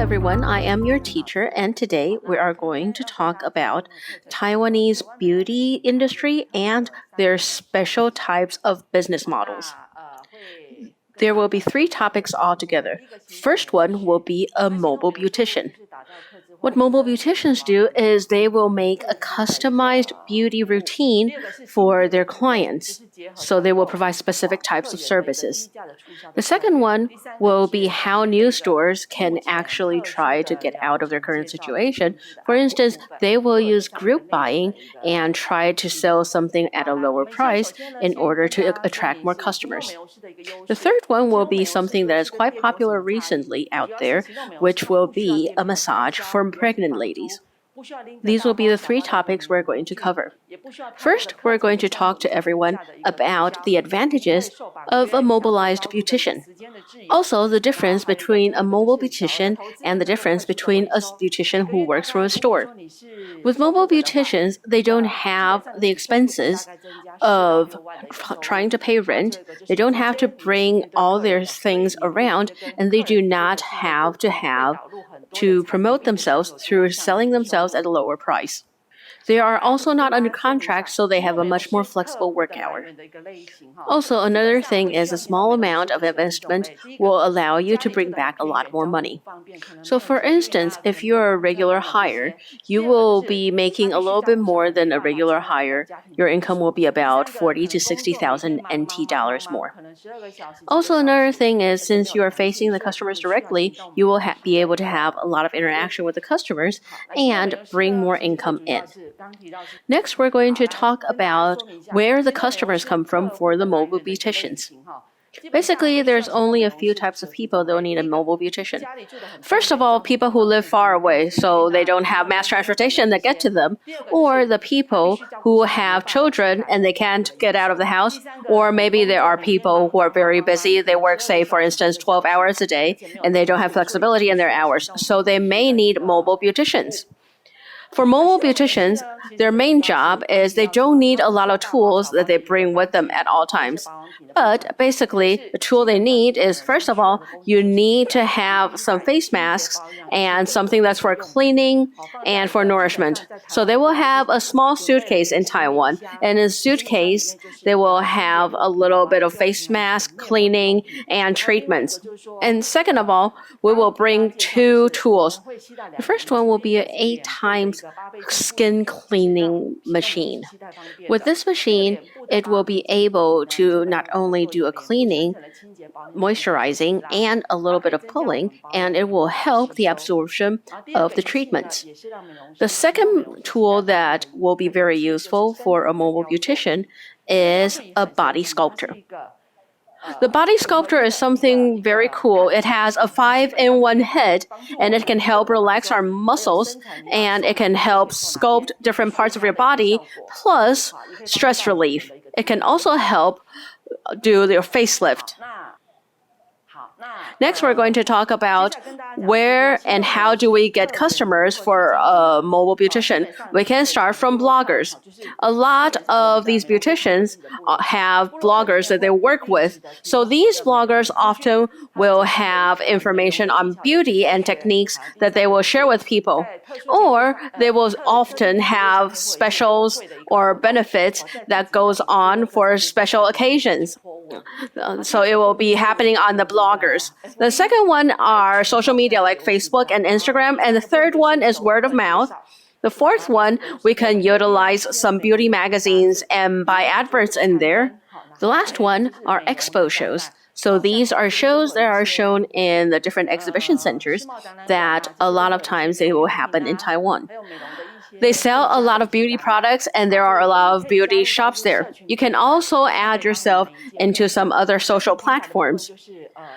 everyone, I am your teacher, and today we are going to talk about Taiwanese beauty industry and their special types of business models. There will be 3 topics altogether. First one will be a mobile beautician. What mobile beauticians do is they will make a customized beauty routine for their clients. So they will provide specific types of services. The second one will be how new stores can actually try to get out of their current situation. For instance, they will use group buying and try to sell something at a lower price in order to attract more customers. The third one will be something that is quite popular recently out there, which will be a massage for pregnant ladies. These will be the 3 topics we're going to cover. First, we're going to talk to everyone about the advantages of a mobilized beautician. Also, the difference between a mobile beautician and the difference between a beautician who works from a store. With mobile beauticians, they don't have the expenses of trying to pay rent. They don't have to bring all their things around, and they do not have to promote themselves through selling themselves at a lower price. They are also not under contract, so they have a much more flexible work hour. Also, another thing is a small amount of investment will allow you to bring back a lot more money. So for instance, if you're a regular hire, you will be making a little bit more than a regular hire. Your income will be about 40 to 60,000 NT dollars more. Also, another thing is since you are facing the customers directly, you will be able to have a lot of interaction with the customers and bring more income in. Next, we're going to talk about where the customers come from for the mobile beauticians. Basically, there's only a few types of people that will need a mobile beautician. First of all, people who live far away, so they don't have mass transportation that get to them, or the people who have children and they can't get out of the house, or maybe there are people who are very busy. They work, say, for instance, 12 hours a day, and they don't have flexibility in their hours, so they may need mobile beauticians. For mobile beauticians, their main job is they don't need a lot of tools that they bring with them at all times. But basically, the tool they need is, first of all, you need to have some face masks and something that's for cleaning and for nourishment. So they will have a small suitcase in Taiwan. And in the suitcase, they will have a little bit of face mask, cleaning, and treatments. And second of all, we will bring 2 tools. The first one will be an 8 times skin cleaning machine. With this machine, it will be able to not only do a cleaning, moisturizing, and a little bit of pulling, and it will help the absorption of the treatments. The second tool that will be very useful for a mobile beautician is a body sculptor. The body sculptor is something very cool. It has a 5-in-1 head, and it can help relax our muscles, and it can help sculpt different parts of your body, plus stress relief. It can also help do your facelift. Next, we're going to talk about where and how do we get customers for a mobile beautician. We can start from bloggers. A lot of these beauticians have bloggers that they work with. So these bloggers often will have information on beauty and techniques that they will share with people. Or they will often have specials or benefits that goes on for special occasions. So it will be happening on the bloggers. The second one are social media like Facebook and Instagram. And the third one is word of mouth. The fourth one, we can utilize some beauty magazines and buy adverts in there. The last one are expo shows. So these are shows that are shown in the different exhibition centers that a lot of times they will happen in Taiwan. They sell a lot of beauty products, and there are a lot of beauty shops there. You can also add yourself into some other social platforms.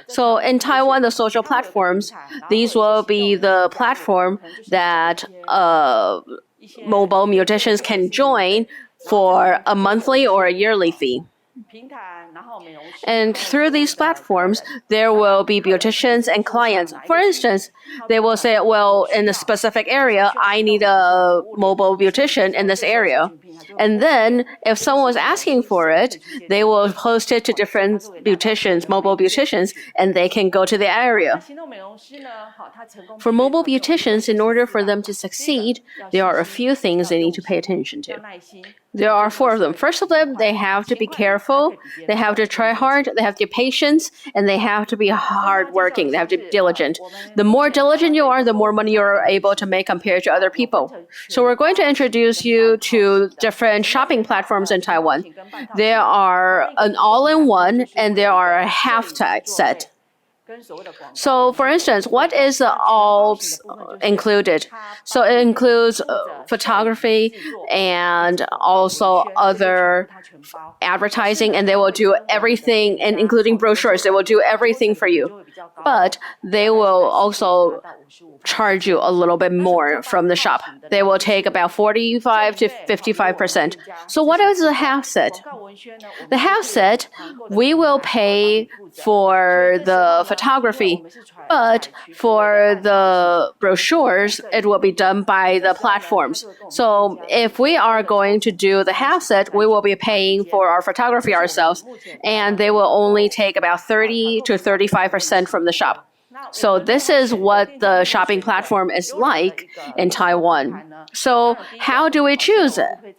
So in Taiwan, the social platforms, these will be the platform that mobile beauticians can join for a monthly or a yearly fee. And through these platforms, there will be beauticians and clients. For instance, they will say, well, in a specific area, I need a mobile beautician in this area. And then if someone was asking for it, they will post it to different beauticians, mobile beauticians, and they can go to the area. For mobile beauticians, in order for them to succeed, there are a few things they need to pay attention to. There are 4 of them. First of them, they have to be careful, they have to try hard, they have to be patient, and they have to be hardworking, they have to be diligent. The more diligent you are, the more money you're able to make compared to other people. So we're going to introduce you to different shopping platforms in Taiwan. There are an all-in-one and there are a half set. So, for instance, what is the all included? So it includes photography and also other advertising, and they will do everything, and including brochures, they will do everything for you. But they will also charge you a little bit more from the shop. They will take about 45 to 55%. So what is the half set? The half set, we will pay for the photography, but for the brochures, it will be done by the platforms. So if we are going to do the half set, we will be paying for our photography ourselves, and they will only take about 30 to 35% from the shop. So this is what the shopping platform is like in Taiwan. So how do we choose it?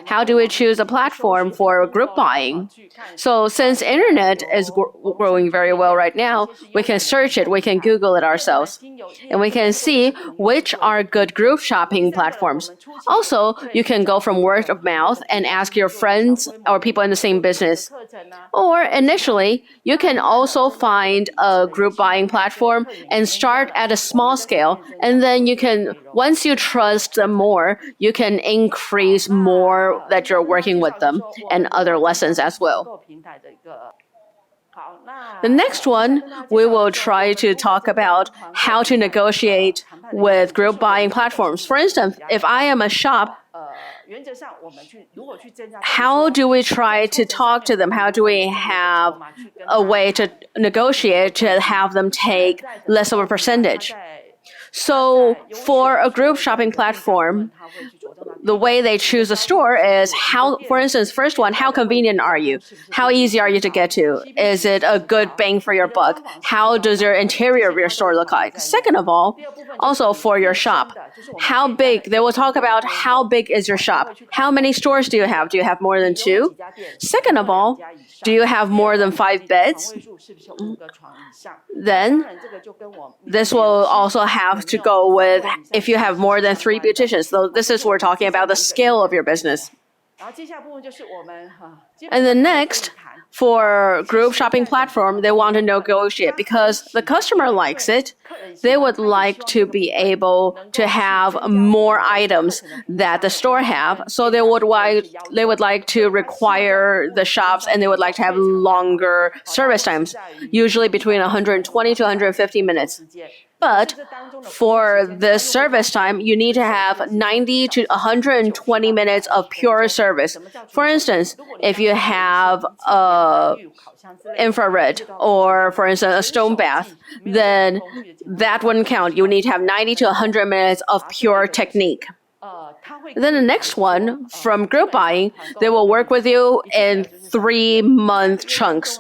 How do we choose a platform for group buying? So since internet is growing very well right now, we can search it, we can Google it ourselves, and we can see which are good group shopping platforms. Also, you can go from word of mouth and ask your friends or people in the same business. Or initially, you can also find a group buying platform and start at a small scale, and then you can, once you trust them more, you can increase more that you're working with them and other lessons as well. The next one, we will try to talk about how to negotiate with group buying platforms. For instance, if I am a shop, how do we try to talk to them? How do we have a way to negotiate to have them take less of a percentage? So for a group shopping platform, the way they choose a store is how, for instance, first one, how convenient are you? How easy are you to get to? Is it a good bang for your buck? How does your interior of your store look like? Second of all, also for your shop, how big, they will talk about how big is your shop? How many stores do you have? Do you have more than 2? Second of all, do you have more than 5 beds? Then this will also have to go with if you have more than 3 beauticians. So this is we're talking about the scale of your business. And then next, for group shopping platform, they want to negotiate because the customer likes it. They would like to be able to have more items that the store have. So they would like to require the shops, and they would like to have longer service times, usually between 120 to 150 minutes. But for the service time, you need to have 90 to 120 minutes of pure service. For instance, if you have infrared or, for instance, a stone bath, then that wouldn't count. You need to have 90 to 100 minutes of pure technique. Then the next one, from group buying, they will work with you in 3-month chunks.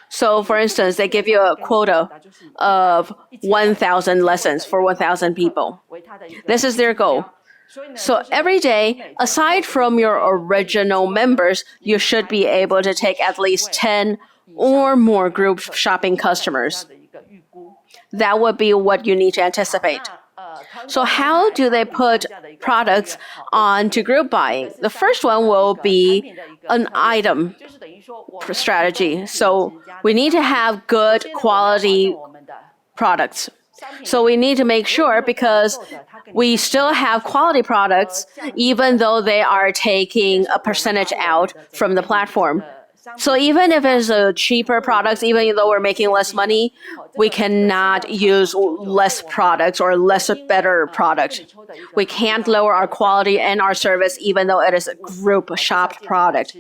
So, for instance, they give you a quota of 1,000 lessons for 1,000 people. This is their goal. So every day, aside from your original members, you should be able to take at least 10 or more group shopping customers. That would be what you need to anticipate. So how do they put products onto group buying? The first one will be an item strategy. So we need to have good quality products. So we need to make sure, because we still have quality products even though they are taking a percentage out from the platform. So even if it's a cheaper product, even though we're making less money, we cannot use less products or less better product. We can't lower our quality and our service even though it is a group shopped product.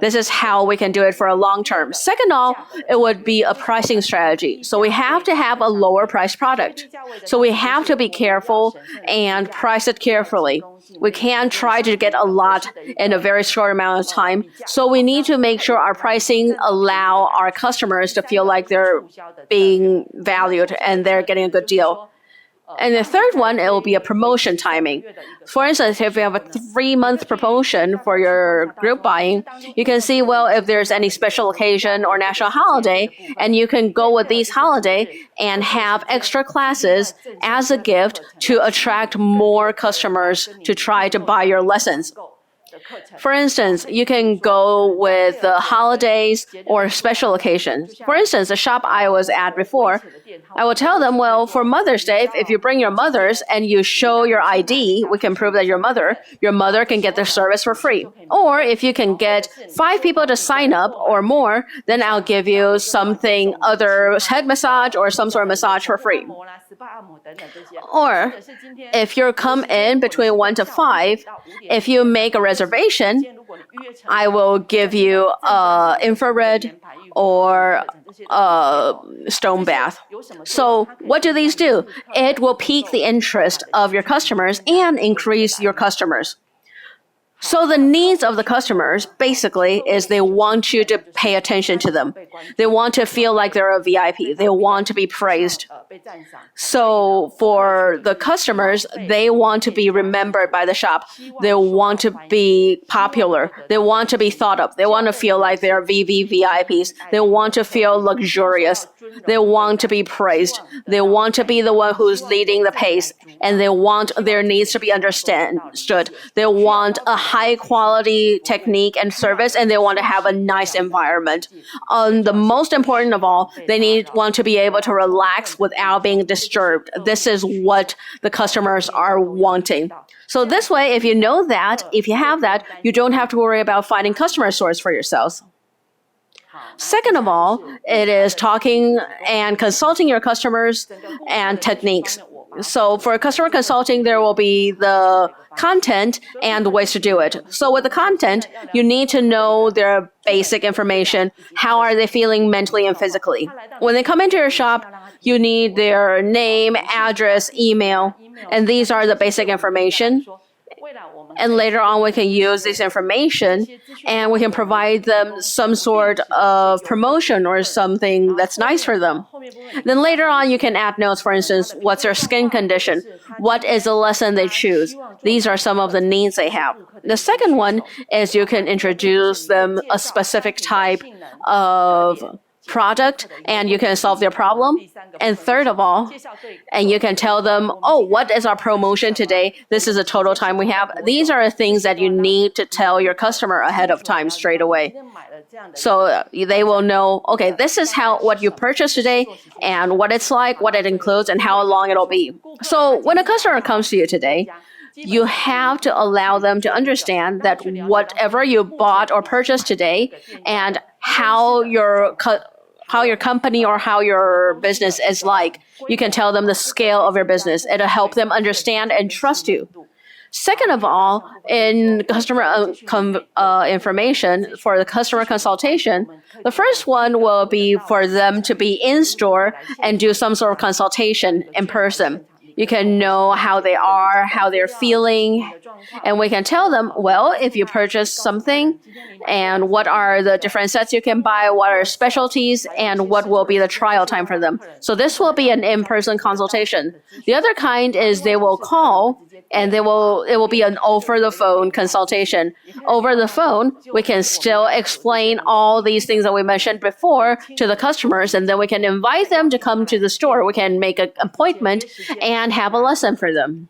This is how we can do it for a long term. Second of all, it would be a pricing strategy. So we have to have a lower price product. So we have to be careful and price it carefully. We can't try to get a lot in a very short amount of time. So we need to make sure our pricing allow our customers to feel like they're being valued and they're getting a good deal. And the third one, it will be a promotion timing. For instance, if you have a 3-month promotion for your group buying, you can see, well, if there's any special occasion or national holiday, and you can go with these holiday and have extra classes as a gift to attract more customers to try to buy your lessons. For instance, you can go with the holidays or special occasions. For instance, the shop I was at before, I will tell them, well, for Mother's Day, if you bring your mothers and you show your ID, we can prove that your mother can get the service for free. Or if you can get 5 people to sign up or more, then I'll give you something other head massage or some sort of massage for free. Or if you come in between 1 to 5, if you make a reservation, I will give you infrared or stone bath. So what do these do? It will pique the interest of your customers and increase your customers. So the needs of the customers basically is they want you to pay attention to them. They want to feel like they're a VIP. They want to be praised. So for the customers, they want to be remembered by the shop. They want to be popular. They want to be thought of. They want to feel like they're VVVIPs. They want to feel luxurious. They want to be praised. They want to be the one who's leading the pace. And they want their needs to be understood. They want a high quality technique and service, and they want to have a nice environment. The most important of all, they want to be able to relax without being disturbed. This is what the customers are wanting. So this way, if you know that, if you have that, you don't have to worry about finding customer source for yourselves. Second of all, it is talking and consulting your customers and techniques. So for customer consulting, there will be the content and the ways to do it. So with the content, you need to know their basic information. How are they feeling mentally and physically? When they come into your shop, you need their name, address, email, and these are the basic information. And later on, we can use this information and we can provide them some sort of promotion or something that's nice for them. Then later on, you can add notes, for instance, what's their skin condition? What is the lesson they choose? These are some of the needs they have. The second one is you can introduce them a specific type of product and you can solve their problem. And third of all, and you can tell them, oh, what is our promotion today? This is the total time we have. These are the things that you need to tell your customer ahead of time straight away. So they will know, okay, this is what you purchased today and what it's like, what it includes, and how long it'll be. So when a customer comes to you today, you have to allow them to understand that whatever you bought or purchased today and how your company or how your business is like. You can tell them the scale of your business. It'll help them understand and trust you. Second of all, in customer information for the customer consultation, the first one will be for them to be in store and do some sort of consultation in person. You can know how they are, how they're feeling, and we can tell them, well, if you purchase something, and what are the different sets you can buy, what are specialties, and what will be the trial time for them. So this will be an in-person consultation. The other kind is they will call, and it will be an over-the-phone consultation. Over the phone, we can still explain all these things that we mentioned before to the customers, and then we can invite them to come to the store. We can make an appointment and have a lesson for them.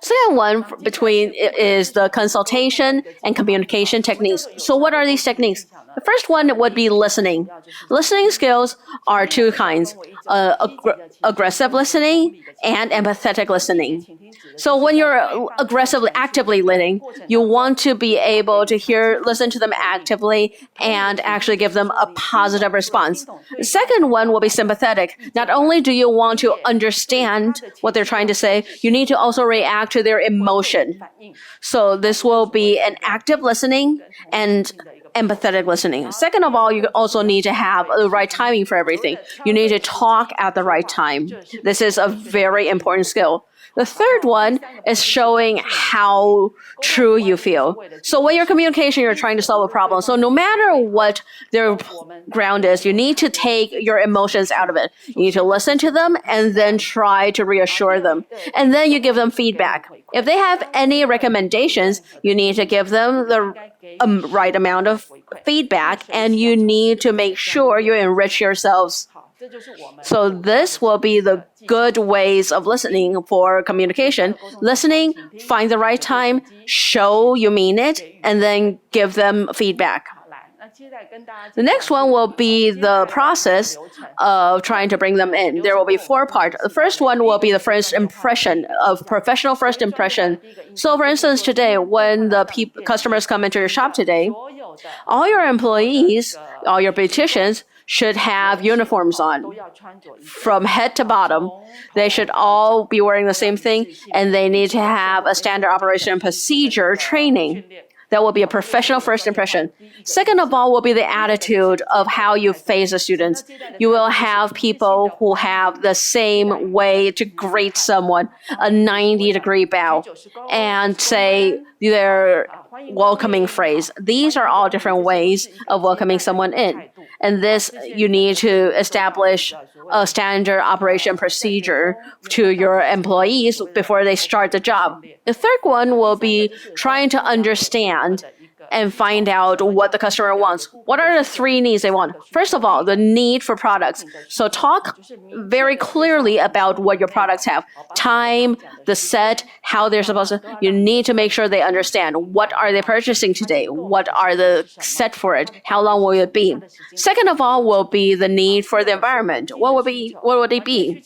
Second one is the consultation and communication techniques. So what are these techniques? The first one would be listening. Listening skills are two kinds, aggressive listening and empathetic listening. So when you're actively listening, you want to be able to listen to them actively and actually give them a positive response. The second one will be sympathetic. Not only do you want to understand what they're trying to say, you need to also react to their emotion. So this will be an active listening and empathetic listening. Second of all, you also need to have the right timing for everything. You need to talk at the right time. This is a very important skill. The third one is showing how true you feel. So when you're communication, you're trying to solve a problem. So no matter what their ground is, you need to take your emotions out of it. You need to listen to them and then try to reassure them. And then you give them feedback. If they have any recommendations, you need to give them the right amount of feedback, and you need to make sure you enrich yourselves. So this will be the good ways of listening for communication. Listening, find the right time, show you mean it, and then give them feedback. The next one will be the process of trying to bring them in. There will be 4 parts. The first one will be the first impression of professional first impression. So for instance, today, when the customers come into your shop today, all your employees, all your beauticians should have uniforms on from head to bottom. They should all be wearing the same thing, and they need to have a standard operation procedure training. That will be a professional first impression. Second of all will be the attitude of how you face the students. You will have people who have the same way to greet someone, a 90-degree bow, and say their welcoming phrase. These are all different ways of welcoming someone in. And this, you need to establish a standard operation procedure to your employees before they start the job. The third one will be trying to understand and find out what the customer wants. What are the 3 needs they want? First of all, the need for products. So talk very clearly about what your products have. Time, the set, how they're supposed to. You need to make sure they understand. What are they purchasing today? What are the set for it? How long will it be? Second of all will be the need for the environment. What would it be?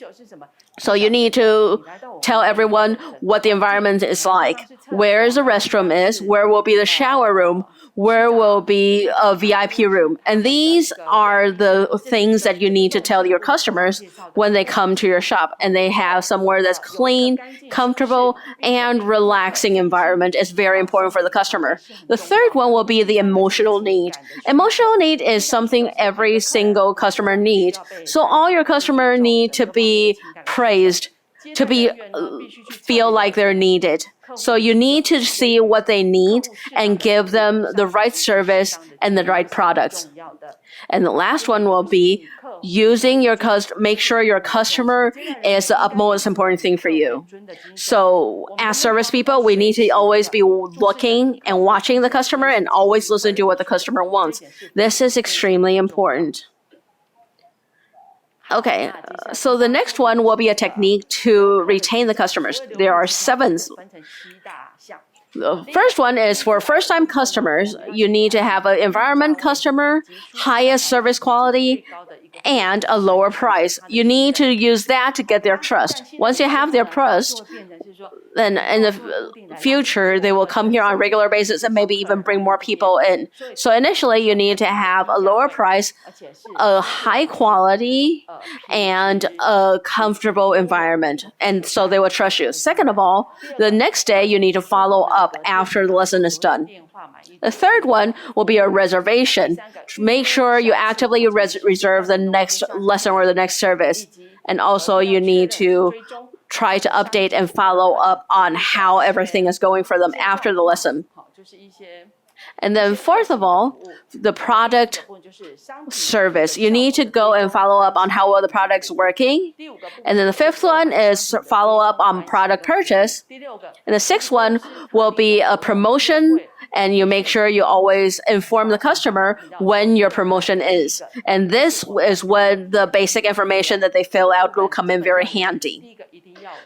So you need to tell everyone what the environment is like. Where the restroom is, where will be the shower room, where will be a VIP room. And these are the things that you need to tell your customers when they come to your shop. And they have somewhere that's clean, comfortable, and relaxing environment is very important for the customer. The third one will be the emotional need. Emotional need is something every single customer needs. So all your customers need to be praised, to feel like they're needed. So you need to see what they need and give them the right service and the right products. And the last one will be using make sure your customer is the utmost important thing for you. So as service people, we need to always be looking and watching the customer and always listen to what the customer wants. This is extremely important. Okay, so the next one will be a technique to retain the customers. There are 7. The first one is for first-time customers. You need to have an environment customer, highest service quality, and a lower price. You need to use that to get their trust. Once you have their trust, then in the future, they will come here on a regular basis and maybe even bring more people in. So initially, you need to have a lower price, a high quality, and a comfortable environment. And so they will trust you. Second of all, the next day, you need to follow up after the lesson is done. The third one will be a reservation. Make sure you actively reserve the next lesson or the next service. And also, you need to try to update and follow up on how everything is going for them after the lesson. And then fourth of all, the product service. You need to go and follow up on how well the product's working. And then the fifth one is follow up on product purchase. And the sixth one will be a promotion, and you make sure you always inform the customer when your promotion is. And this is when the basic information that they fill out will come in very handy.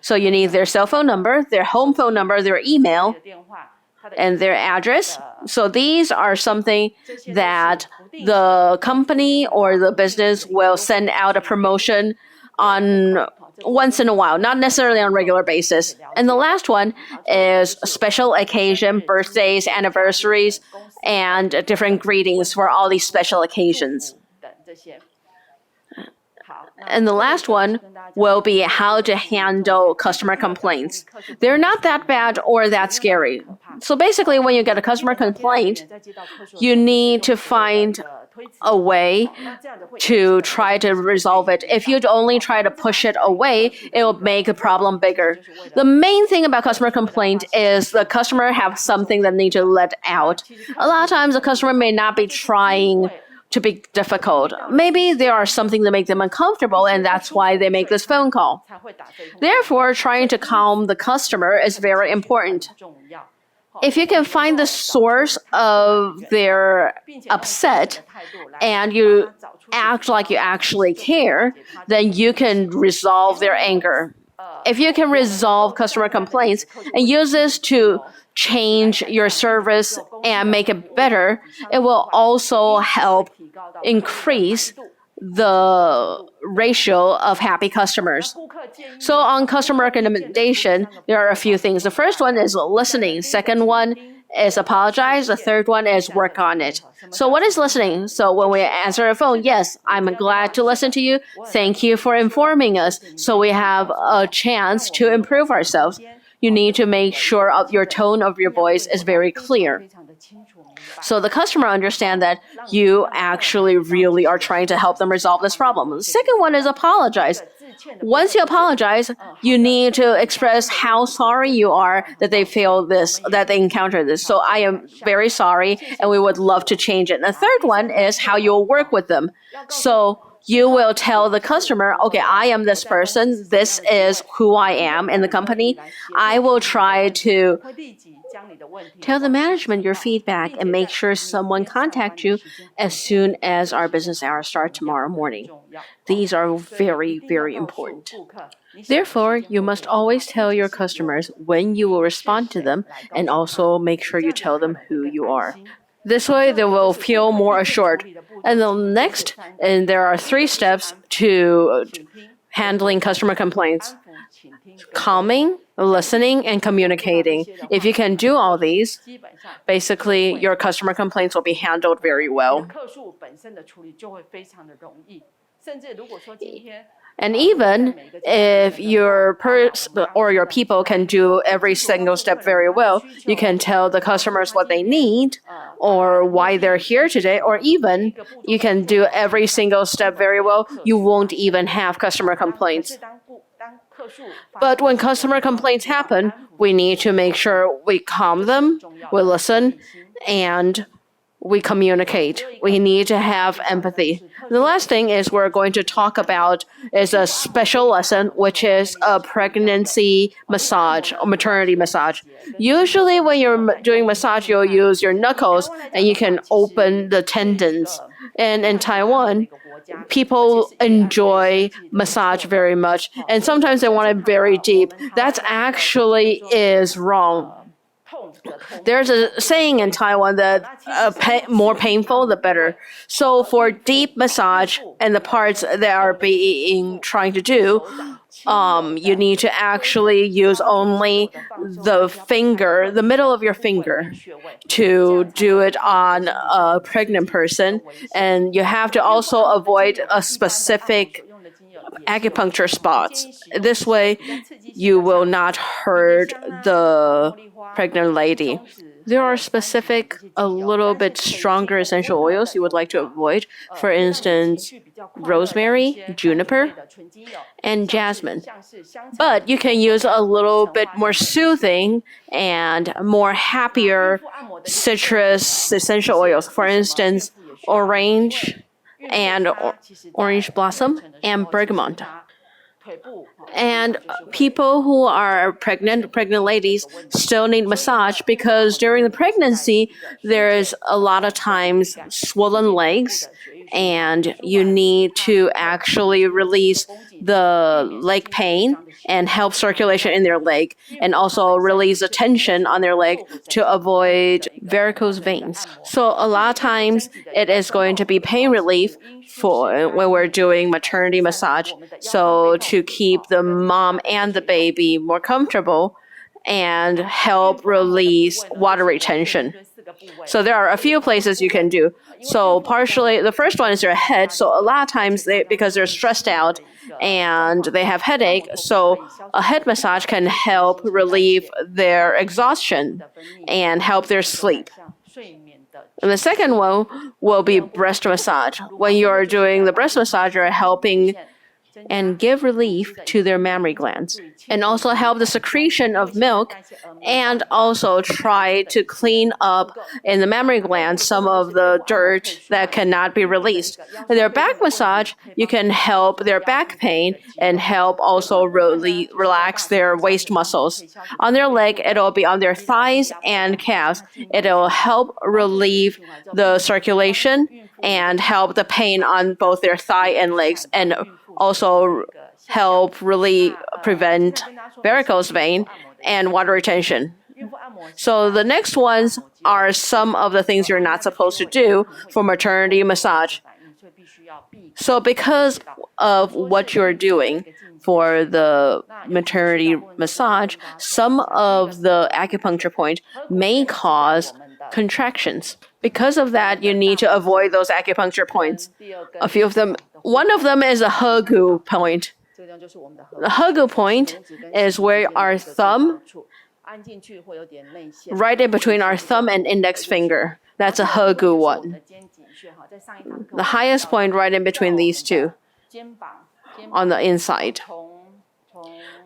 So you need their cell phone number, their home phone number, their email, and their address. So these are something that the company or the business will send out a promotion on once in a while, not necessarily on a regular basis. And the last one is special occasion, birthdays, anniversaries, and different greetings for all these special occasions. And the last one will be how to handle customer complaints. They're not that bad or that scary. So basically, when you get a customer complaint, you need to find a way to try to resolve it. If you only try to push it away, it will make the problem bigger. The main thing about customer complaint is the customer have something that need to let out. A lot of times, the customer may not be trying to be difficult. Maybe there are something that make them uncomfortable, and that's why they make this phone call. Therefore, trying to calm the customer is very important. If you can find the source of their upset and you act like you actually care, then you can resolve their anger. If you can resolve customer complaints and use this to change your service and make it better, it will also help increase the ratio of happy customers. So on customer recommendation, there are a few things. The first one is listening. Second one is apologize. The third one is work on it. So what is listening? So when we answer a phone, yes, I'm glad to listen to you. Thank you for informing us. So we have a chance to improve ourselves. You need to make sure of your tone of your voice is very clear. So the customer understands that you actually really are trying to help them resolve this problem. The second one is apologize. Once you apologize, you need to express how sorry you are that they feel this, that they encounter this. So I am very sorry, and we would love to change it. And the third one is how you'll work with them. So you will tell the customer, okay, I am this person. This is who I am in the company. I will try to tell the management your feedback and make sure someone contacts you as soon as our business hours start tomorrow morning. These are very, very important. Therefore, you must always tell your customers when you will respond to them and also make sure you tell them who you are. This way, they will feel more assured. And then next, and there are 3 steps to handling customer complaints: calming, listening, and communicating. If you can do all these, basically your customer complaints will be handled very well. And even if your your people can do every single step very well, you can tell the customers what they need or why they're here today, or even you can do every single step very well, you won't even have customer complaints. But when customer complaints happen, we need to make sure we calm them, we listen, and we communicate. We need to have empathy. The last thing is we're going to talk about is a special lesson, which is a pregnancy massage or maternity massage. Usually when you're doing massage, you'll use your knuckles and you can open the tendons. And in Taiwan, people enjoy massage very much, and sometimes they want it very deep. That actually is wrong. There's a saying in Taiwan that more painful, the better. So for deep massage and the parts that are being trying to do, you need to actually use only the finger, the middle of your finger, to do it on a pregnant person. And you have to also avoid a specific acupuncture spots. This way, you will not hurt the pregnant lady. There are specific, a little bit stronger essential oils you would like to avoid. For instance, rosemary, juniper, and jasmine. But you can use a little bit more soothing and more happier citrus essential oils. For instance, orange and orange blossom and bergamot. And people who are pregnant ladies still need massage because during the pregnancy, there is a lot of times swollen legs and you need to actually release the leg pain and help circulation in their leg, and also release the tension on their leg to avoid varicose veins. So a lot of times it is going to be pain relief for when we're doing maternity massage, so to keep the mom and the baby more comfortable and help release water retention. So there are a few places you can do. So partially, the first one is their head. So a lot of times, because they're stressed out and they have headache, so a head massage can help relieve their exhaustion and help their sleep. And the second one will be breast massage. When you're doing the breast massage, you're helping and give relief to their mammary glands, and also help the secretion of milk, and also try to clean up in the mammary glands some of the dirt that cannot be released. In their back massage, you can help their back pain and help also really relax their waist muscles. On their leg, it'll be on their thighs and calves. It'll help relieve the circulation and help the pain on both their thigh and legs, and also help really prevent varicose vein and water retention. So the next ones are some of the things you're not supposed to do for maternity massage. So because of what you're doing for the maternity massage, some of the acupuncture points may cause contractions. Because of that, you need to avoid those acupuncture points. A few of them, one of them is a Hegu point. The Hegu point is where our thumb, right in between our thumb and index finger. That's a Hegu one. The highest point right in between these two on the inside.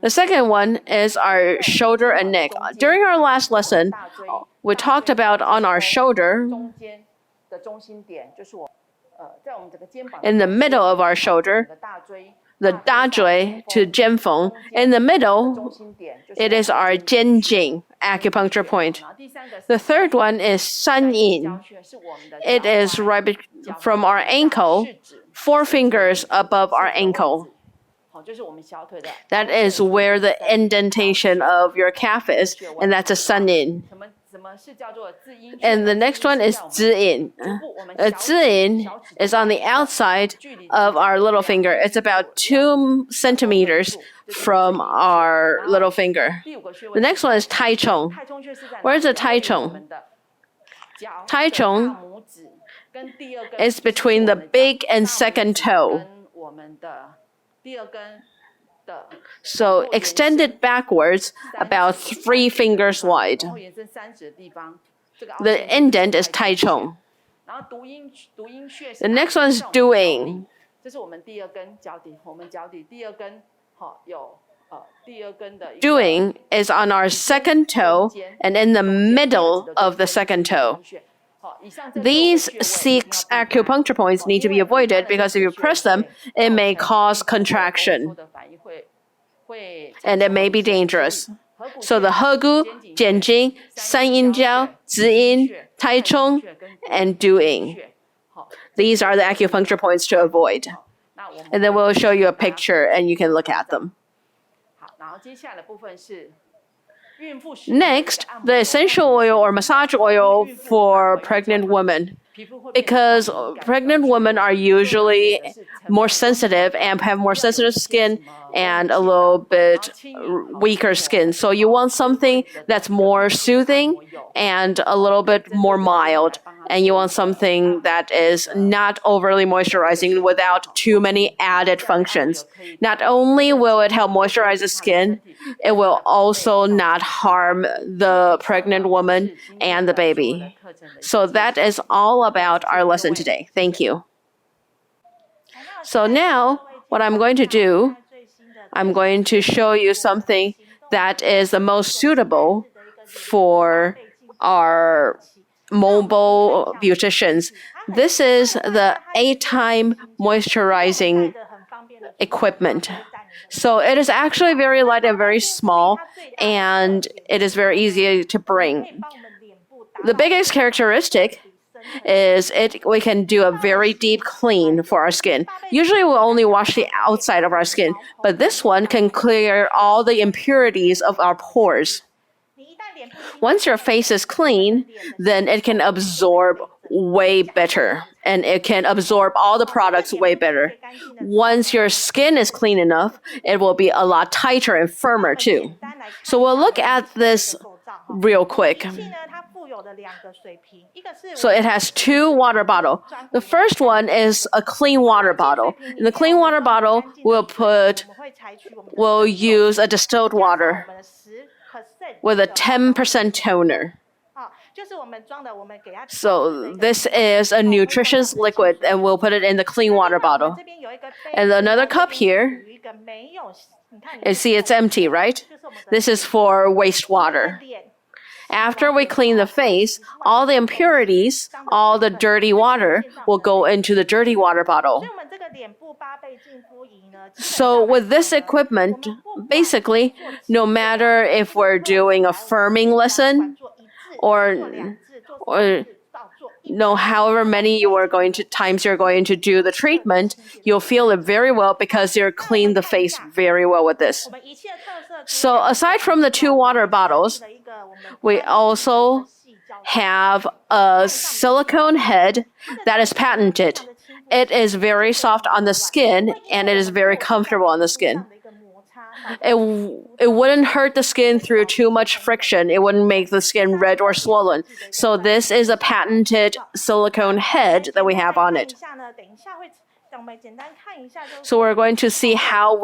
The second one is our shoulder and neck. During our last lesson, we talked about on our shoulder, in the middle of our shoulder, the 大椎 to 肩峰. In the middle, it is our 肩颈 acupuncture point. The third one is 山阴. It is right from our ankle, 4 fingers above our ankle. That is where the indentation of your calf is, and that's a 山阴. And the next one is 指阴. 指阴 is on the outside of our little finger. It's about 2 centimeters from our little finger. The next one is 太冲. Where's the 太冲? 太冲 is between the big and second toe. So extended backwards about 3 fingers wide. The indent is 太冲. The next one is doing. Doing is on our second toe and in the middle of the second toe. These 6 acupuncture points need to be avoided because if you press them, it may cause contraction. And it may be dangerous. So the Hegu, 肩经, 三阴交, 指阴, 太冲, and doing. These are the acupuncture points to avoid. And then we'll show you a picture and you can look at them. Next, the essential oil or massage oil for pregnant women. Because pregnant women are usually more sensitive and have more sensitive skin and a little bit weaker skin. So you want something that's more soothing and a little bit more mild. And you want something that is not overly moisturizing without too many added functions. Not only will it help moisturize the skin, it will also not harm the pregnant woman and the baby. So that is all about our lesson today. Thank you. So now, what I'm going to do, I'm going to show you something that is the most suitable for our mobile beauticians. This is the 8-time moisturizing equipment. So it is actually very light and very small, and it is very easy to bring. The biggest characteristic is we can do a very deep clean for our skin. Usually we'll only wash the outside of our skin, but this one can clear all the impurities of our pores. Once your face is clean, then it can absorb way better, and it can absorb all the products way better. Once your skin is clean enough, it will be a lot tighter and firmer too. So we'll look at this real quick. So it has two water bottles. The first one is a clean water bottle. In the clean water bottle, we'll use a distilled water with a 10% toner. So this is a nutritious liquid, and we'll put it in the clean water bottle. And another cup here, you see it's empty, right? This is for wastewater. After we clean the face, all the impurities, all the dirty water will go into the dirty water bottle. So with this equipment, basically, no matter if we're doing a firming lesson or however many times you're going to do the treatment, you'll feel it very well because you're clean the face very well with this. So aside from the two water bottles, we also have a silicone head that is patented. It is very soft on the skin, and it is very comfortable on the skin. It wouldn't hurt the skin through too much friction. It wouldn't make the skin red or swollen. So this is a patented silicone head that we have on it. So we're going to see how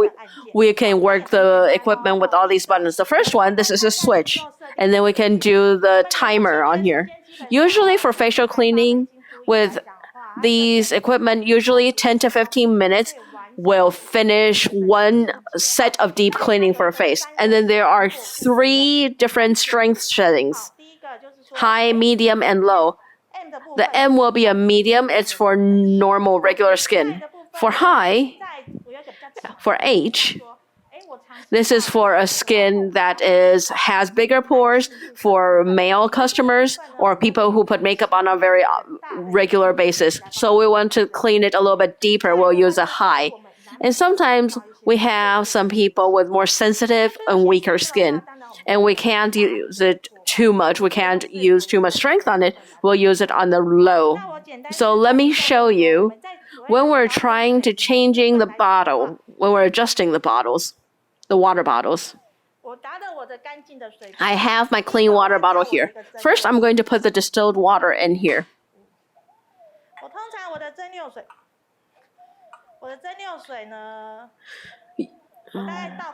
we can work the equipment with all these buttons. The first one, this is a switch, and then we can do the timer on here. Usually for facial cleaning with these equipment, usually 10 to 15 minutes will finish one set of deep cleaning for a face. And then there are 3 different strength settings: high, medium, and low. The M will be a medium. It's for normal, regular skin. For high, for H, this is for a skin that has bigger pores, for male customers or people who put makeup on a very regular basis. So we want to clean it a little bit deeper. We'll use a high. And sometimes we have some people with more sensitive and weaker skin, and we can't use it too much. We can't use too much strength on it. We'll use it on the low. So let me show you when we're trying to changing the bottle, when we're adjusting the bottles, the water bottles. I have my clean water bottle here. First, I'm going to put the distilled water in here.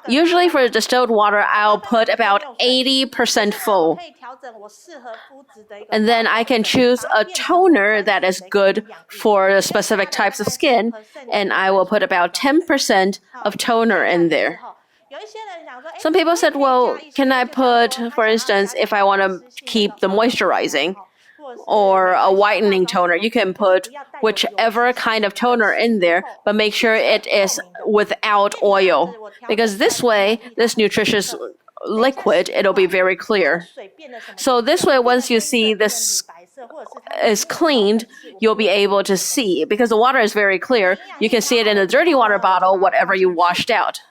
Usually for distilled water, I'll put about 80% full. And then I can choose a toner that is good for specific types of skin, and I will put about 10% of toner in there. Some people said, well, can I put, for instance, if I want to keep the moisturizing or a whitening toner, you can put whichever kind of toner in there, but make sure it is without oil. Because this way, this nutritious liquid, it'll be very clear. So this way, once you see this is cleaned, you'll be able to see. Because the water is very clear, you can see it in a dirty water bottle, whatever you washed out.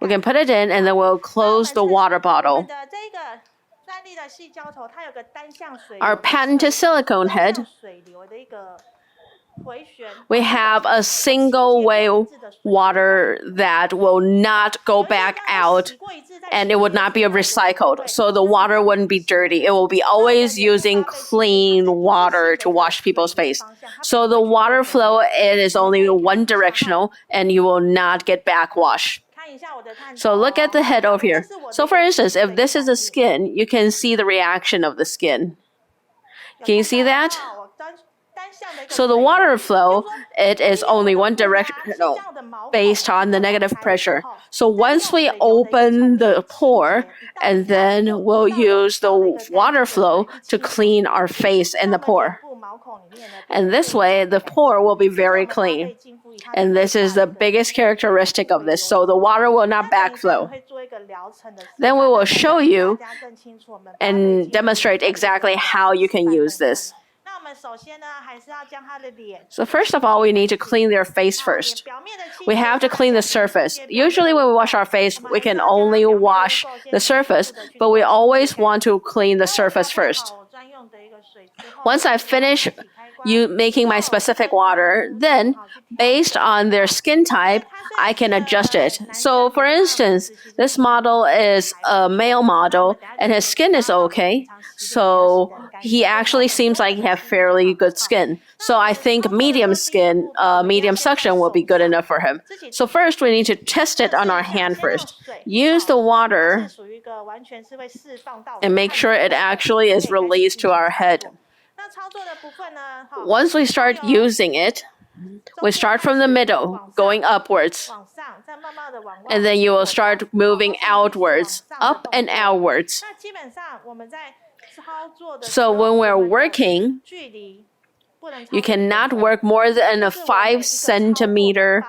We can put it in, and then we'll close the water bottle. Our patented silicone head, we have a single way water that will not go back out, and it would not be recycled. So the water wouldn't be dirty. It will be always using clean water to wash people's face. So the water flow, it is only one directional, and you will not get backwash. So look at the head over here. So for instance, if this is the skin, you can see the reaction of the skin. Can you see that? So the water flow, it is only one directional based on the negative pressure. So once we open the pore, and then we'll use the water flow to clean our face and the pore. And this way, the pore will be very clean. And this is the biggest characteristic of this. So the water will not backflow. Then we will show you and demonstrate exactly how you can use this. So first of all, we need to clean their face first. We have to clean the surface. Usually when we wash our face, we can only wash the surface, but we always want to clean the surface first. Once I finish making my specific water, then based on their skin type, I can adjust it. So for instance, this model is a male model and his skin is okay. So he actually seems like he has fairly good skin. So I think medium skin, medium suction will be good enough for him. So first we need to test it on our hand first. Use the water and make sure it actually is released to our head. Once we start using it, we start from the middle, going upwards. And then you will start moving outwards, up and outwards. So when we're working, you cannot work more than a 5 centimeter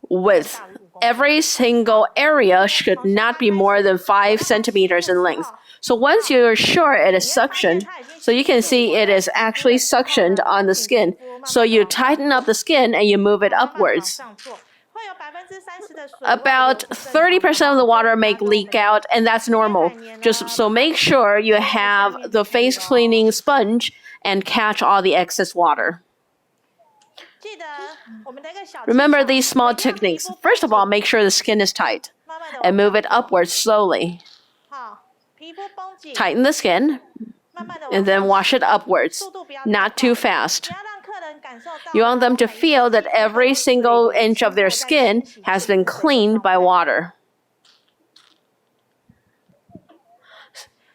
width. Every single area should not be more than 5 centimeters in length. So once you're sure it is suctioned, so you can see it is actually suctioned on the skin. So you tighten up the skin and you move it upwards. About 30% of the water may leak out, and that's normal. Just so make sure you have the face cleaning sponge and catch all the excess water. Remember these small techniques. First of all, make sure the skin is tight and move it upwards slowly. Tighten the skin and then wash it upwards, not too fast. You want them to feel that every single inch of their skin has been cleaned by water.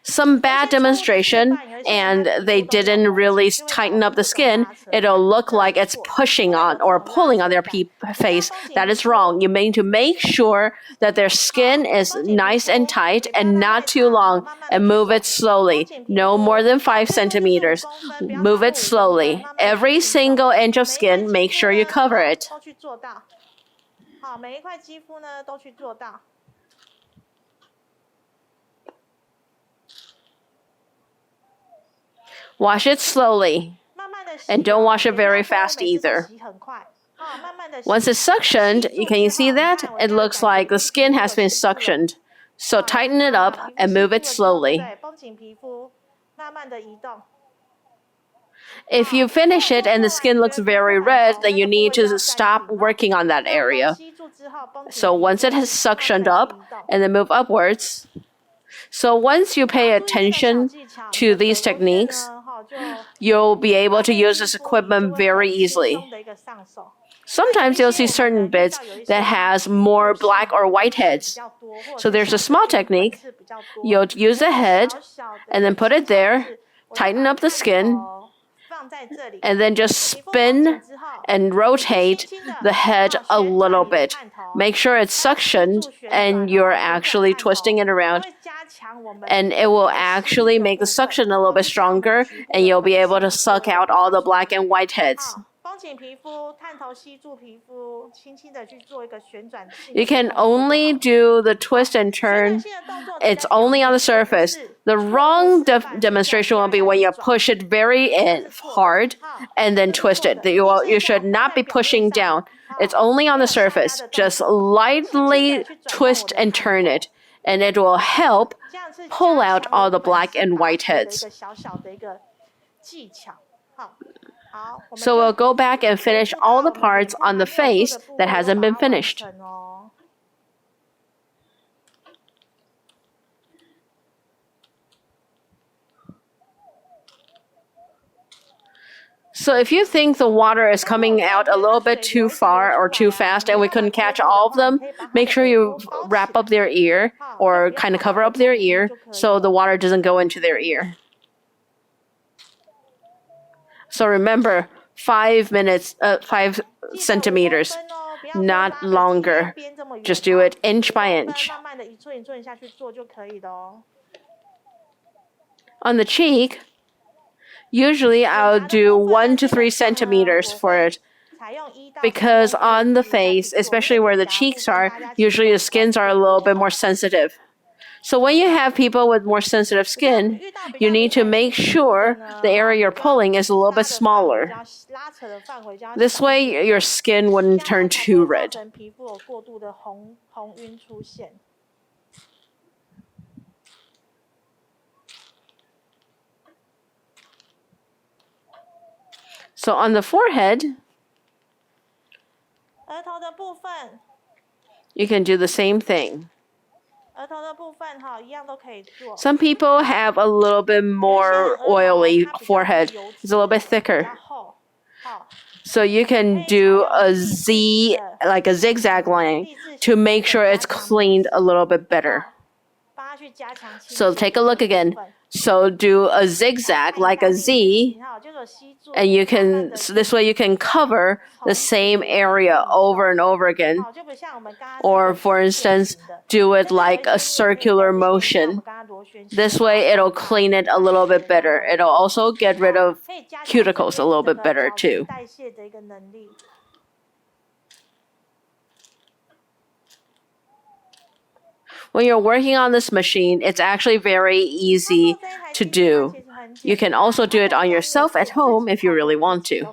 Some bad demonstration and they didn't really tighten up the skin, it'll look like it's pushing on or pulling on their face. That is wrong. You need to make sure that their skin is nice and tight and not too long, and move it slowly. No more than 5 centimeters. Move it slowly. Every single inch of skin, make sure you cover it. Wash it slowly, and don't wash it very fast either. Once it's suctioned, can you see that? It looks like the skin has been suctioned. So tighten it up and move it slowly. If you finish it and the skin looks very red, then you need to stop working on that area. So once it has suctioned up, and then move upwards. So once you pay attention to these techniques, you'll be able to use this equipment very easily. Sometimes you'll see certain bits that has more black or white heads. So there's a small technique. You'll use a head and then put it there, tighten up the skin, and then just spin and rotate the head a little bit. Make sure it's suctioned and you're actually twisting it around. And it will actually make the suction a little bit stronger, and you'll be able to suck out all the black and white heads. You can only do the twist and turn. It's only on the surface. The wrong demonstration will be when you push it very hard and then twist it. You should not be pushing down. It's only on the surface. Just lightly twist and turn it, and it will help pull out all the black and white heads. So we'll go back and finish all the parts on the face that hasn't been finished. So if you think the water is coming out a little bit too far or too fast and we couldn't catch all of them, make sure you wrap up their ear or kind of cover up their ear so the water doesn't go into their ear. So remember, 5 centimeters, not longer. Just do it inch by inch. On the cheek, usually I'll do 1 to 3 centimeters for it, because on the face, especially where the cheeks are, usually the skins are a little bit more sensitive. So when you have people with more sensitive skin, you need to make sure the area you're pulling is a little bit smaller. This way your skin wouldn't turn too red. So on the forehead, you can do the same thing. Some people have a little bit more oily forehead. It's a little bit thicker. So you can do a Z, like a zigzag line, to make sure it's cleaned a little bit better. So take a look again. So do a zigzag like a Z, and you can, so this way you can cover the same area over and over again. Or for instance, do it like a circular motion. This way it'll clean it a little bit better. It'll also get rid of cuticles a little bit better too. When you're working on this machine, it's actually very easy to do. You can also do it on yourself at home if you really want to.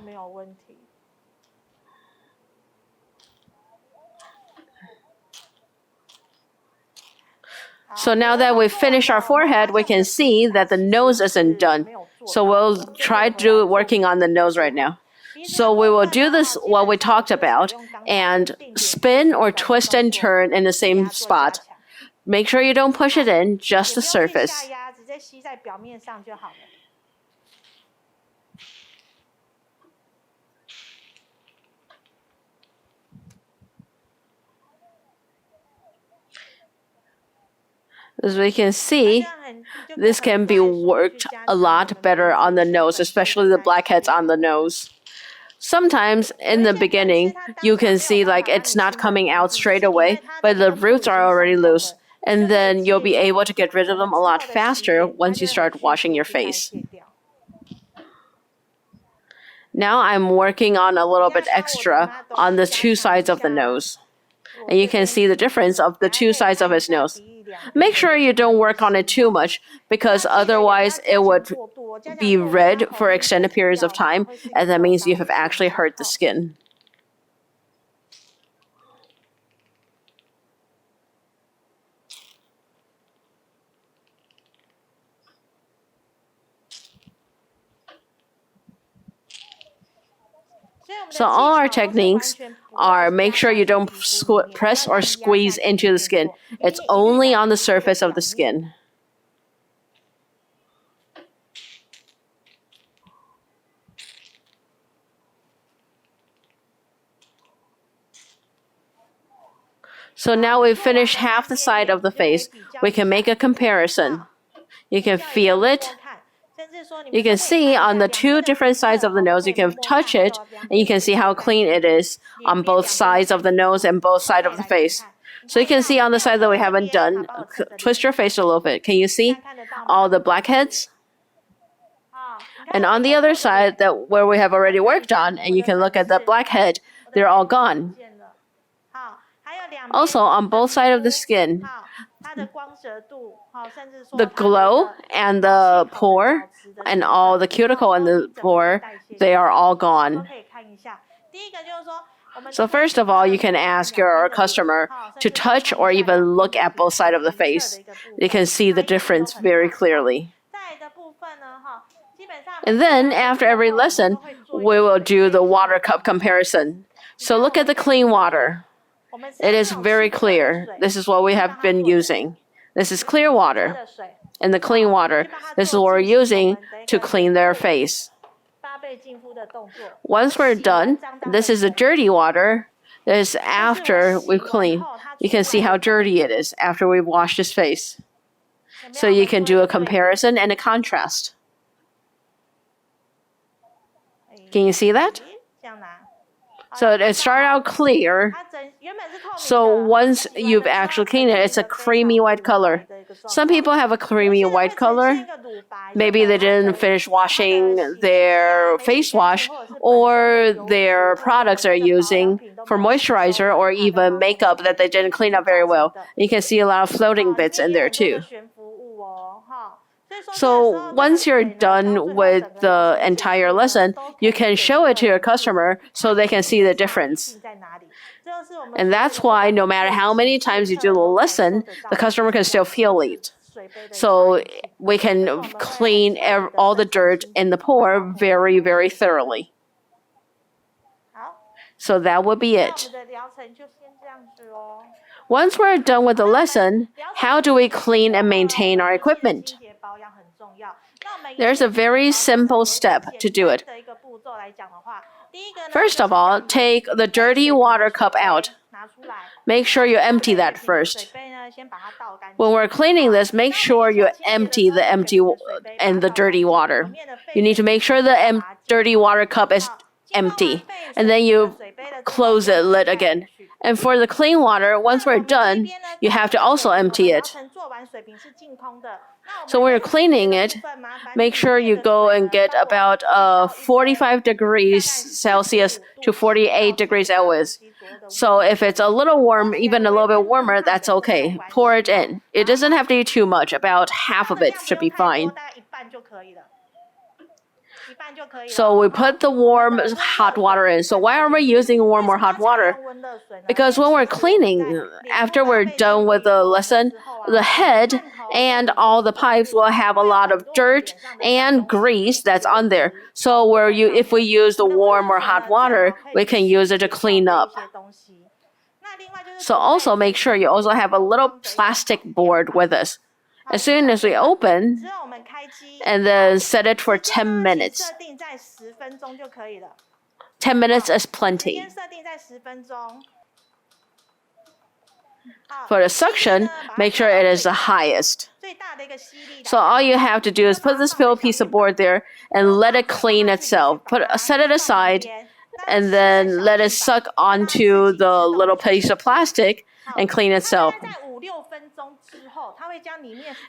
So now that we've finished our forehead, we can see that the nose isn't done. So we'll try to do working on the nose right now. So we will do this what we talked about and spin or twist and turn in the same spot. Make sure you don't push it in, just the surface. As we can see, this can be worked a lot better on the nose, especially the blackheads on the nose. Sometimes in the beginning, you can see like it's not coming out straight away, but the roots are already loose. And then you'll be able to get rid of them a lot faster once you start washing your face. Now I'm working on a little bit extra on the two sides of the nose. And you can see the difference of the two sides of his nose. Make sure you don't work on it too much, because otherwise it would be red for extended periods of time, and that means you have actually hurt the skin. So all our techniques are make sure you don't press or squeeze into the skin. It's only on the surface of the skin. So now we've finished half the side of the face. We can make a comparison. You can feel it. You can see on the two different sides of the nose, you can touch it, and you can see how clean it is on both sides of the nose and both sides of the face. So you can see on the side that we haven't done, twist your face a little bit. Can you see all the blackheads? And on the other side, that where we have already worked on, and you can look at the blackhead, they're all gone. Also, on both sides of the skin, the glow and the pore and all the cuticle and the pore, they are all gone. So first of all, you can ask your customer to touch or even look at both sides of the face. You can see the difference very clearly. And then after every lesson, we will do the water cup comparison. So look at the clean water. It is very clear. This is what we have been using. This is clear water. And the clean water, this is what we're using to clean their face. Once we're done, this is the dirty water. This is after we've cleaned. You can see how dirty it is after we've washed his face. So you can do a comparison and a contrast. Can you see that? So it started out clear. So once you've actually cleaned it, it's a creamy white color. Some people have a creamy white color. Maybe they didn't finish washing their face wash or their products they're using for moisturizer or even makeup that they didn't clean up very well. You can see a lot of floating bits in there too. So once you're done with the entire lesson, you can show it to your customer so they can see the difference. And that's why no matter how many times you do the lesson, the customer can still feel it. So we can clean all the dirt in the pour very, very thoroughly. So that would be it. Once we're done with the lesson, how do we clean and maintain our equipment? There's a very simple step to do it. First of all, take the dirty water cup out. Make sure you empty that first. When we're cleaning this, make sure you empty the empty and the dirty water. You need to make sure the dirty water cup is empty, and then you close the lid again. And for the clean water, once we're done, you have to also empty it. So when you're cleaning it, make sure you go and get about 45 degrees Celsius to 48 degrees Celsius. So if it's a little warm, even a little bit warmer, that's okay. Pour it in. It doesn't have to be too much. About half of it should be fine. So we put the warm hot water in. So why are we using warm or hot water? Because when we're cleaning, after we're done with the lesson, the head and all the pipes will have a lot of dirt and grease that's on there. So if we use the warm or hot water, we can use it to clean up. So also make sure you also have a little plastic board with us. As soon as we open, and then set it for 10 minutes. 10 minutes is plenty. For the suction, make sure it is the highest. So all you have to do is put this little piece of board there and let it clean itself. Set it aside and then let it suck onto the little piece of plastic and clean itself.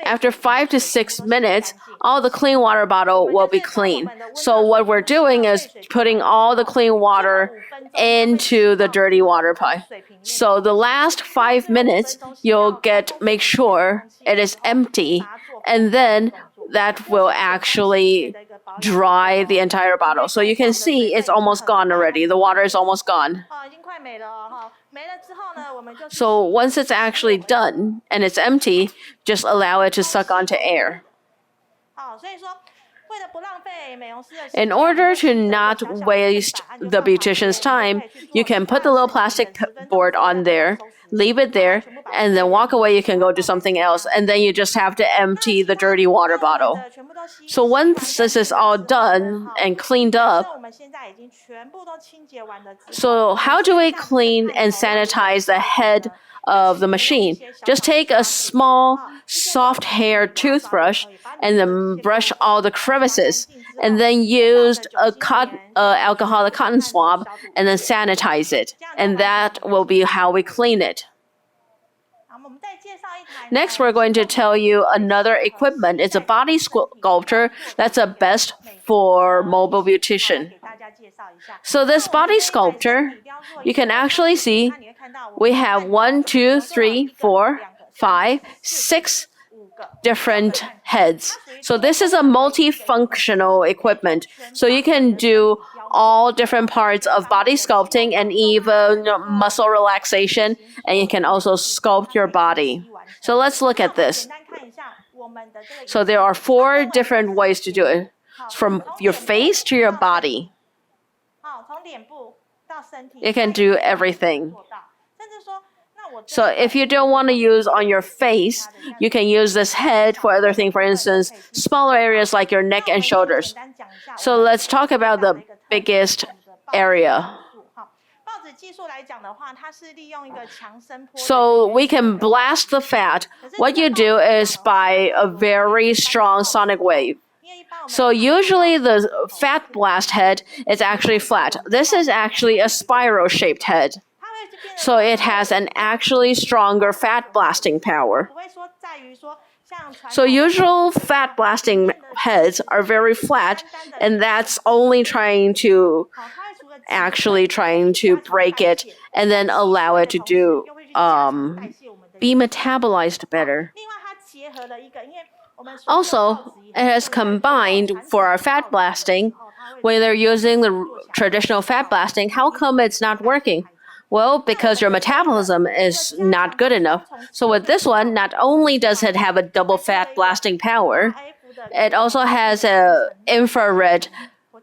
After 5 to 6 minutes, all the clean water bottle will be clean. So what we're doing is putting all the clean water into the dirty water pipe. So the last 5 minutes, you'll make sure it is empty, and then that will actually dry the entire bottle. So you can see it's almost gone already. The water is almost gone. So once it's actually done and it's empty, just allow it to suck onto air. In order to not waste the beautician's time, you can put the little plastic board on there, leave it there, and then walk away. You can go do something else, and then you just have to empty the dirty water bottle. So once this is all done and cleaned up, so how do we clean and sanitize the head of the machine? Just take a small, soft hair toothbrush and then brush all the crevices, and then use alcoholic cotton swab and then sanitize it. And that will be how we clean it. Next, we're going to tell you another equipment. It's a body sculptor that's the best for mobile beautician. So this body sculptor, you can actually see we have 1, 2, 3, 4, 5, 6 different heads. So this is a multifunctional equipment. So you can do all different parts of body sculpting and even muscle relaxation, and you can also sculpt your body. So let's look at this. So there are 4 different ways to do it, from your face to your body. You can do everything. So if you don't want to use on your face, you can use this head for other things, for instance, smaller areas like your neck and shoulders. So let's talk about the biggest area. So we can blast the fat. What you do is by a very strong sonic wave. So usually the fat blast head is actually flat. This is actually a spiral shaped head. So it has an actually stronger fat blasting power. So usual fat blasting heads are very flat, and that's only trying to break it and then allow it to be metabolized better. Also, it has combined for our fat blasting. When they're using the traditional fat blasting, how come it's not working? Well, because your metabolism is not good enough. So with this one, not only does it have a double fat blasting power, it also has a infrared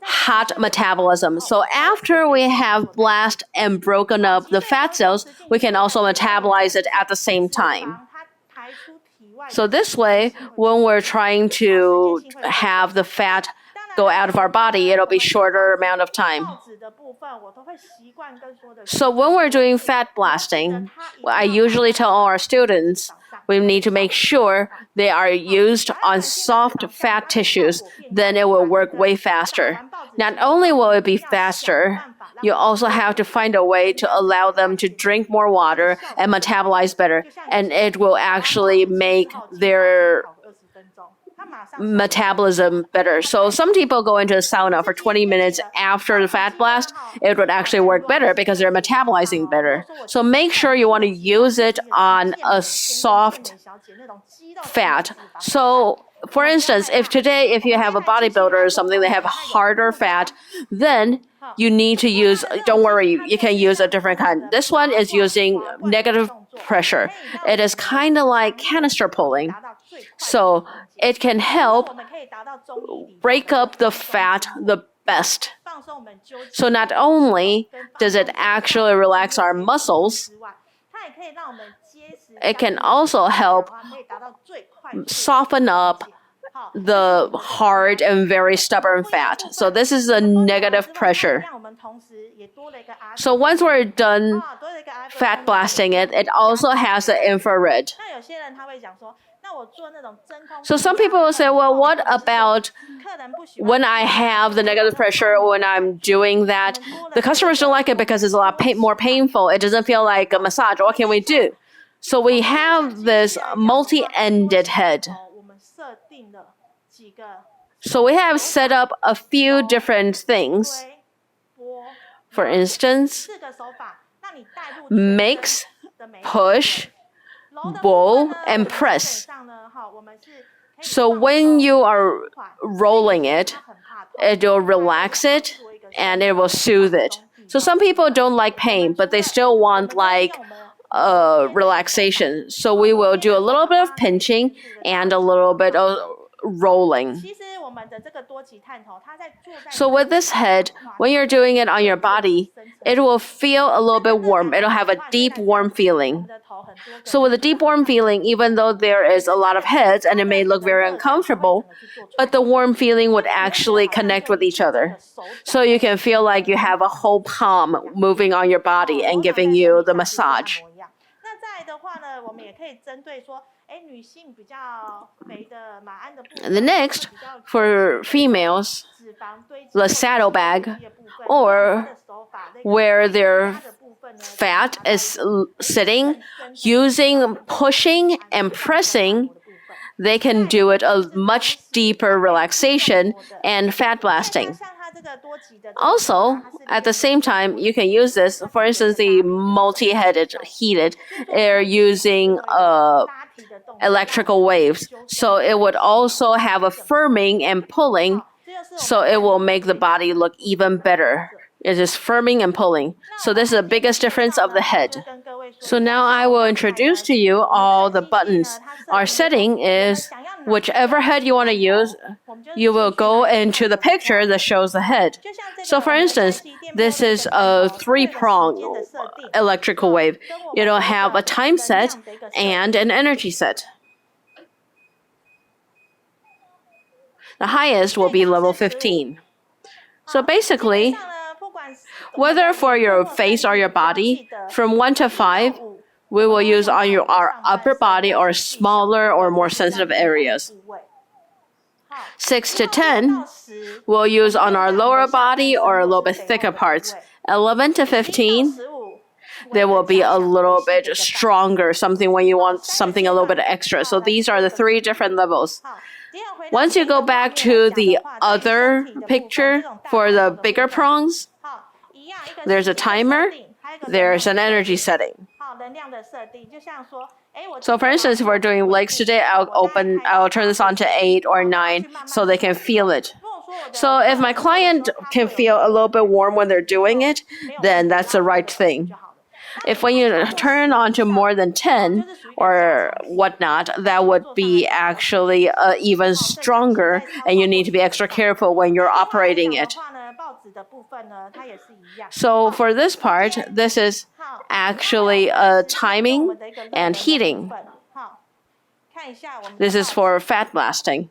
hot metabolism. So after we have blast and broken up the fat cells, we can also metabolize it at the same time. So this way, when we're trying to have the fat go out of our body, it'll be shorter amount of time. So when we're doing fat blasting, I usually tell all our students we need to make sure they are used on soft fat tissues, then it will work way faster. Not only will it be faster, you also have to find a way to allow them to drink more water and metabolize better, and it will actually make their metabolism better. So some people go into a sauna for 20 minutes after the fat blast. It would actually work better because they're metabolizing better. So make sure you want to use it on a soft fat. So for instance, if you have a bodybuilder or something, they have harder fat, then you need to use, don't worry, you can use a different kind. This one is using negative pressure. It is kind of like canister pulling. So it can help break up the fat the best. So not only does it actually relax our muscles, it can also help soften up the hard and very stubborn fat. So this is a negative pressure. So once we're done fat blasting it, it also has the infrared. So some people will say, well, what about when I have the negative pressure, when I'm doing that? The customers don't like it because it's a lot more painful. It doesn't feel like a massage. What can we do? So we have this multi-ended head. So we have set up a few different things. For instance, mix, push, pull, and press. So when you are rolling it, it will relax it and it will soothe it. So some people don't like pain, but they still want relaxation. So we will do a little bit of pinching and a little bit of rolling. So with this head, when you're doing it on your body, it will feel a little bit warm. It'll have a deep warm feeling. So with a deep warm feeling, even though there is a lot of heads and it may look very uncomfortable, but the warm feeling would actually connect with each other. So you can feel like you have a whole palm moving on your body and giving you the massage. And the next, for females, the saddlebag, or where their fat is sitting, using pushing and pressing, they can do it a much deeper relaxation and fat blasting. Also, at the same time, you can use this. For instance, the multi-headed heated, they're using electrical waves. So it would also have a firming and pulling, so it will make the body look even better. It is firming and pulling. So this is the biggest difference of the head. So now I will introduce to you all the buttons. Our setting is whichever head you want to use, you will go into the picture that shows the head. So for instance, this is a 3-prong electrical wave. It'll have a time set and an energy set. The highest will be level 15. So basically, whether for your face or your body, from 1 to 5, we will use on our upper body or smaller or more sensitive areas. 6 to 10, we'll use on our lower body or a little bit thicker parts. 11 to 15, they will be a little bit stronger, something when you want something a little bit extra. So these are the 3 different levels. Once you go back to the other picture for the bigger prawns, there's a timer, there's an energy setting. So for instance, if we're doing legs today, I'll turn this on to 8 or 9 so they can feel it. So if my client can feel a little bit warm when they're doing it, then that's the right thing. If when you turn on to more than 10 or whatnot, that would be actually even stronger, and you need to be extra careful when you're operating it. So for this part, this is actually timing and heating. This is for fat blasting.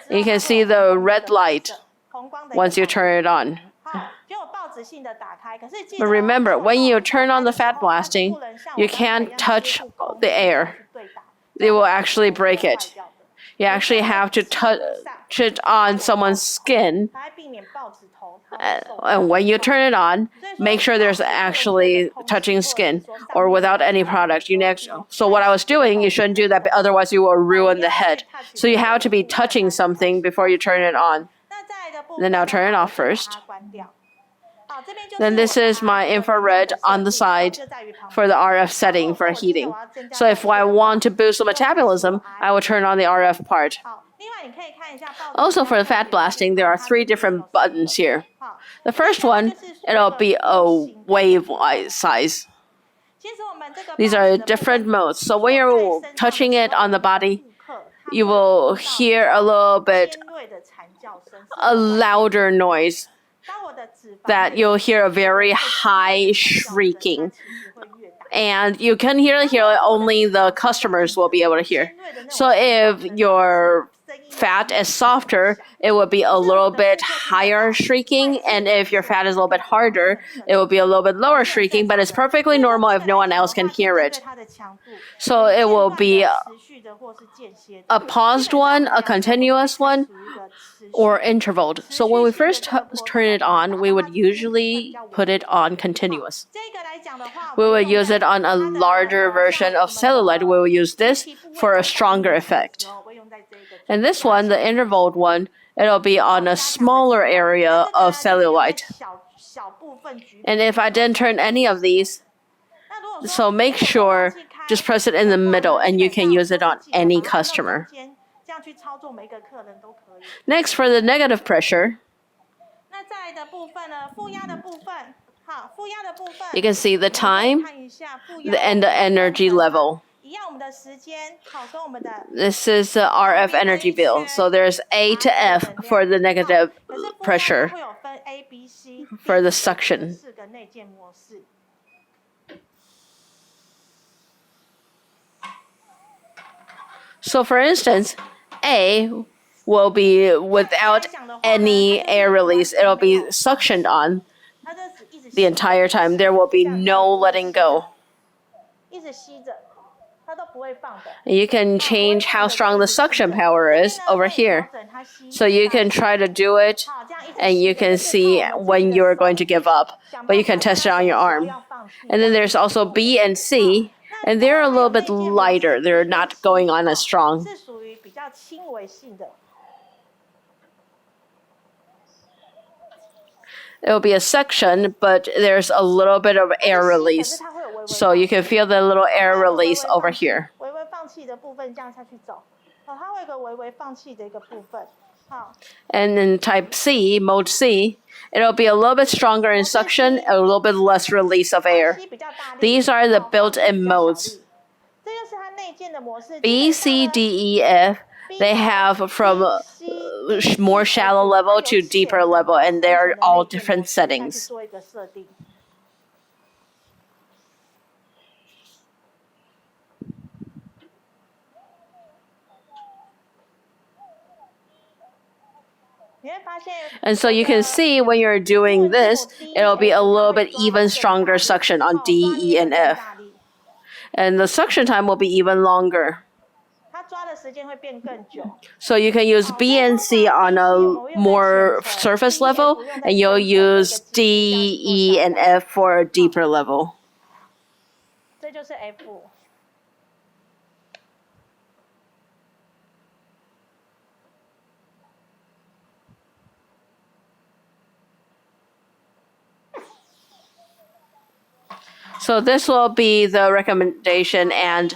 You can see the red light once you turn it on. But remember, when you turn on the fat blasting, you can't touch the air. They will actually break it. You actually have to touch it on someone's skin. And when you turn it on, make sure there's actually touching skin or without any product. So what I was doing, you shouldn't do that, but otherwise you will ruin the head. So you have to be touching something before you turn it on. Then I'll turn it off first. Then this is my infrared on the side for the RF setting for heating. So if I want to boost the metabolism, I will turn on the RF part. Also for the fat blasting, there are 3 different buttons here. The first one, it'll be a wave size. These are different modes. So when you're touching it on the body, you will hear a little bit a louder noise. That you'll hear a very high shrieking. And you can hear only the customers will be able to hear. So if your fat is softer, it will be a little bit higher shrieking. And if your fat is a little bit harder, it will be a little bit lower shrieking. But it's perfectly normal if no one else can hear it. So it will be a paused one, a continuous one, or interval. So when we first turn it on, we would usually put it on continuous. We will use it on a larger version of cellulite. We will use this for a stronger effect. And this one, the interval one, it'll be on a smaller area of cellulite. And if I didn't turn any of these, so make sure just press it in the middle and you can use it on any customer. Next, for the negative pressure, you can see the time and the energy level. This is the RF energy bill. So there's A to F for the negative pressure for the suction. So for instance, A will be without any air release. It'll be suctioned on the entire time. There will be no letting go. You can change how strong the suction power is over here. So you can try to do it and you can see when you're going to give up. But you can test it on your arm. And then there's also B and C. And they're a little bit lighter. They're not going on as strong. It will be a suction, but there's a little bit of air release. So you can feel the little air release over here. And in type C, mode C, it'll be a little bit stronger in suction, a little bit less release of air. These are the built-in modes. B, C, D, E, F, they have from more shallow level to deeper level, and they're all different settings. And so you can see when you're doing this, it'll be a little bit even stronger suction on D, E, and F. And the suction time will be even longer. So you can use B and C on a more surface level, and you'll use D, E, and F for a deeper level. So this will be the recommendation, and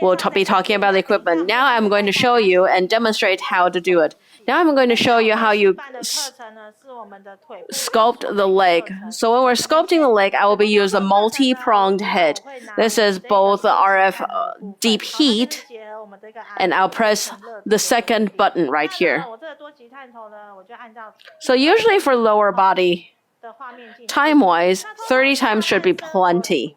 we'll be talking about the equipment. Now I'm going to show you and demonstrate how to do it. Now I'm going to show you how you sculpt the leg. So when we're sculpting the leg, I will be using a multi-pronged head. This is both the RF deep heat, and I'll press the second button right here. So usually for lower body, time-wise, 30 times should be plenty.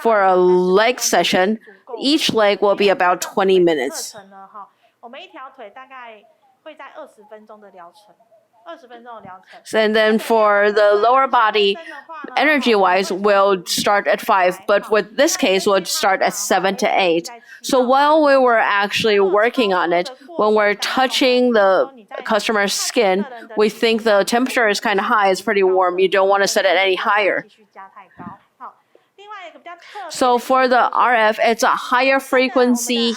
For a leg session, each leg will be about 20 minutes. And then for the lower body, energy-wise, we'll start at 5, but with this case, we'll start at 7 to 8. So while we were actually working on it, when we're touching the customer's skin, we think the temperature is kind of high, it's pretty warm. You don't want to set it any higher. So for the RF, it's a higher frequency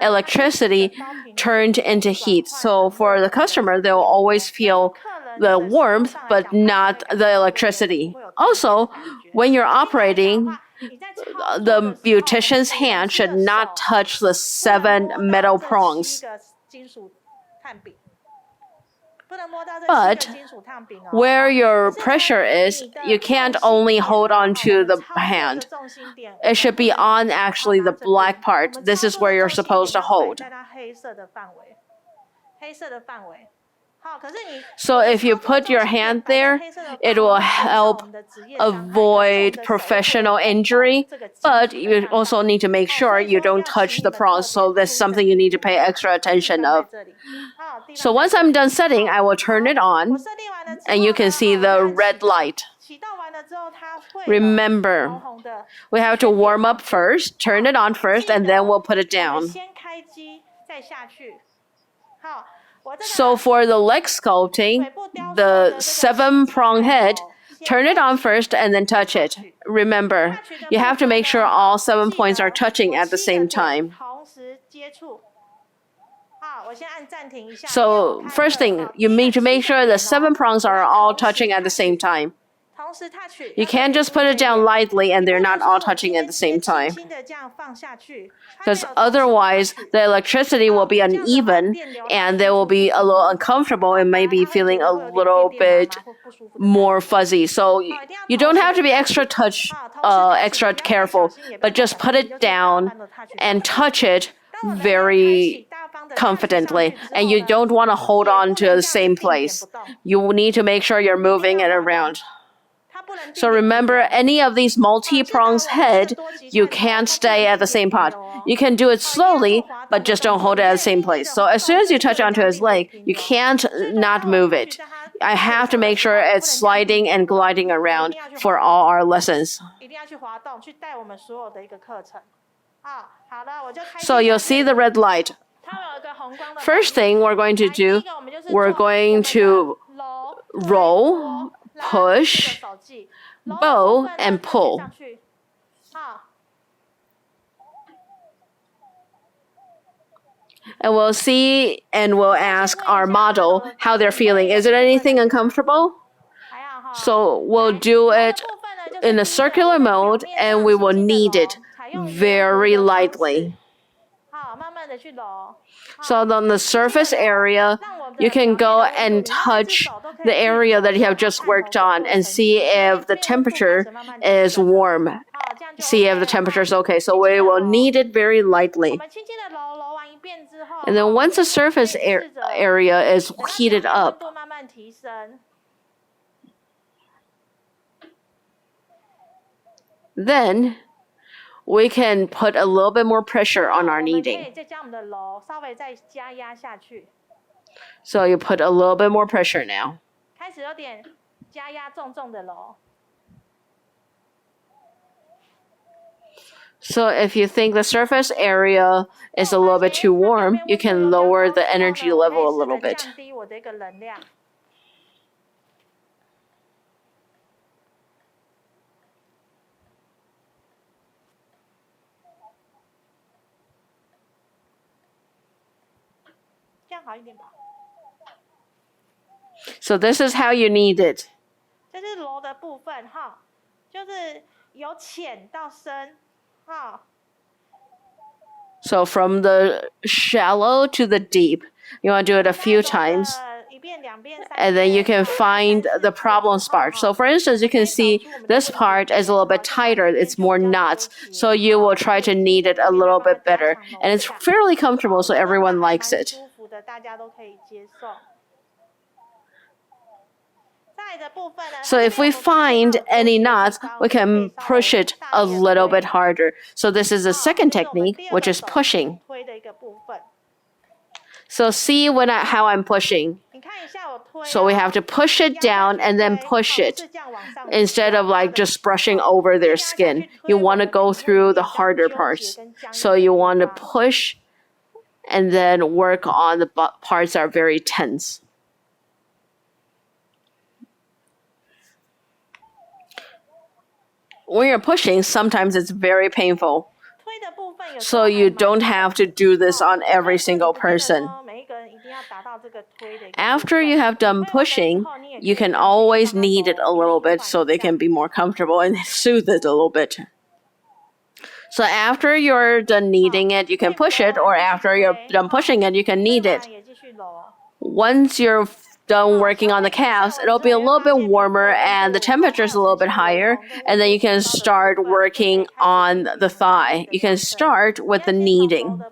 electricity turned into heat. So for the customer, they'll always feel the warmth, but not the electricity. Also, when you're operating, the beautician's hand should not touch the 7 metal prongs. But where your pressure is, you can't only hold on to the hand. It should be on actually the black part. This is where you're supposed to hold. So if you put your hand there, it will help avoid professional injury, but you also need to make sure you don't touch the prongs. So that's something you need to pay extra attention of. So once I'm done setting, I will turn it on, and you can see the red light. Remember, we have to warm up first, turn it on first, and then we'll put it down. So for the leg sculpting, the 7-prong head, turn it on first and then touch it. Remember, you have to make sure all 7 points are touching at the same time. So first thing, you need to make sure the 7 prongs are all touching at the same time. You can't just put it down lightly and they're not all touching at the same time. Because otherwise, the electricity will be uneven and they will be a little uncomfortable and maybe feeling a little bit more fuzzy. So you don't have to be extra careful, but just put it down and touch it very confidently. And you don't want to hold on to the same place. You need to make sure you're moving it around. So remember, any of these multi-prongs head, you can't stay at the same pot. You can do it slowly, but just don't hold it at the same place. So as soon as you touch onto his leg, you can't not move it. I have to make sure it's sliding and gliding around for all our lessons. So you'll see the red light. First thing we're going to do, we're going to roll, push, bow, and pull. And we'll see and we'll ask our model how they're feeling. Is it anything uncomfortable? So we'll do it in a circular mode and we will knead it very lightly. So on the surface area, you can go and touch the area that you have just worked on and see if the temperature is warm. See if the temperature is okay. So we will knead it very lightly. And then once the surface area is heated up, then we can put a little bit more pressure on our kneading. So you put a little bit more pressure now. So if you think the surface area is a little bit too warm, you can lower the energy level a little bit. 降低我的一个能量。这样好一点吧。So this is how you knead it. 这是揉的部分哈，就是由浅到深哈。So from the shallow to the deep, you want to do it a few times. And then you can find the problem spot. So for instance, you can see this part is a little bit tighter. It's more knots. So you will try to knead it a little bit better. And it's fairly comfortable, so everyone likes it. So if we find any knots, we can push it a little bit harder. So this is the second technique, which is pushing. So see how I'm pushing. So we have to push it down and then push it instead of like just brushing over their skin. You want to go through the harder parts. So you want to push and then work on the parts that are very tense. When you're pushing, sometimes it's very painful. So you don't have to do this on every single person. After you have done pushing, you can always knead it a little bit so they can be more comfortable and soothe it a little bit. So after you're done kneading it, you can push it, or after you're done pushing it, you can knead it. Once you're done working on the calves, it'll be a little bit warmer and the temperature is a little bit higher, and then you can start working on the thigh. You can start with the kneading.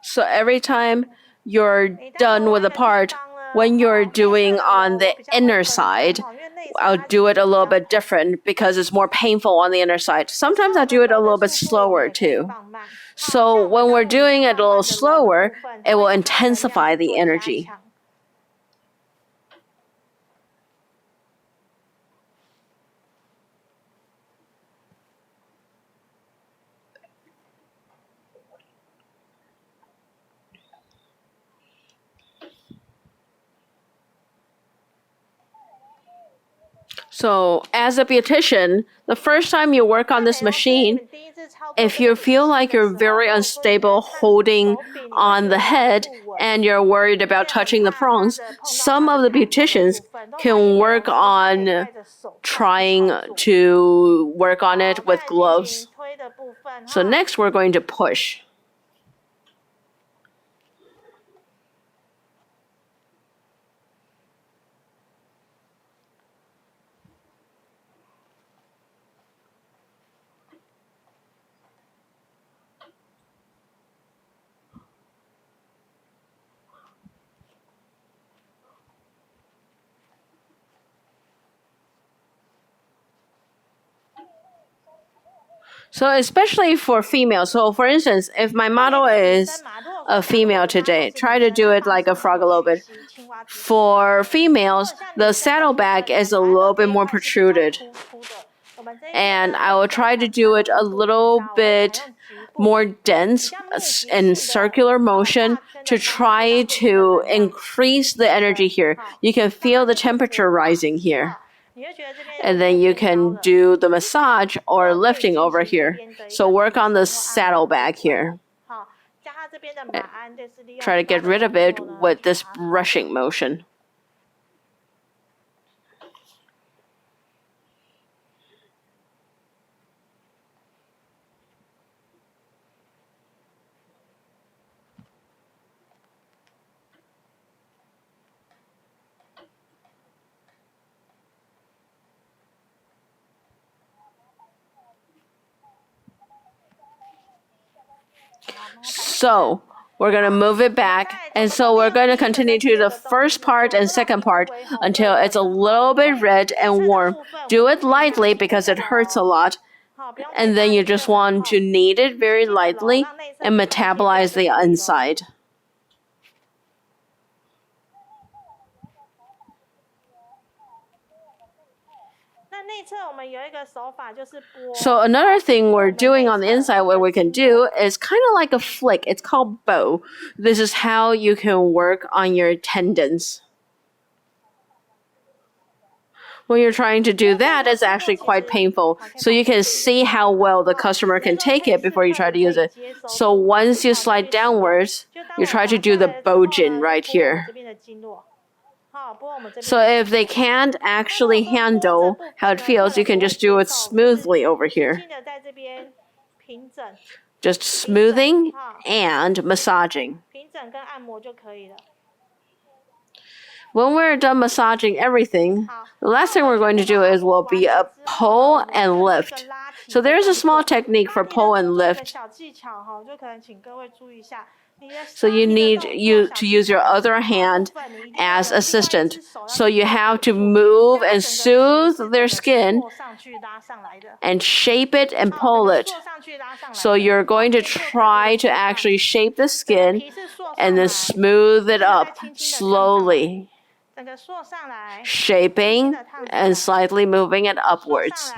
So every time you're done with a part, when you're doing on the inner side, I'll do it a little bit different because it's more painful on the inner side. Sometimes I do it a little bit slower too. So when we're doing it a little slower, it will intensify the energy. So as a beautician, the first time you work on this machine, if you feel like you're very unstable holding on the head and you're worried about touching the prongs, some of the beauticians can work on trying to work on it with gloves. So next we're going to push. So especially for females. So for instance, if my model is a female today, try to do it like a frog a little bit. For females, the saddleback is a little bit more protruded. And I will try to do it a little bit more dense in circular motion to try to increase the energy here. You can feel the temperature rising here. And then you can do the massage or lifting over here. So work on the saddlebag here. Try to get rid of it with this brushing motion. So we're going to move it back. And so we're going to continue to the first part and second part until it's a little bit red and warm. Do it lightly because it hurts a lot. And then you just want to knead it very lightly and metabolize the inside. So another thing we're doing on the inside, what we can do is kind of like a flick. It's called bow. This is how you can work on your tendons. When you're trying to do that, it's actually quite painful. So you can see how well the customer can take it before you try to use it. So once you slide downwards, you try to do the bojin right here. So if they can't actually handle how it feels, you can just do it smoothly over here. Just smoothing and massaging. When we're done massaging everything, the last thing we're going to do will be a pull and lift. So there's a small technique for pull and lift. So you need to use your other hand as assistant. So you have to move and soothe their skin and shape it and pull it. So you're going to try to actually shape the skin and then smooth it up slowly. Shaping and slightly moving it upwards.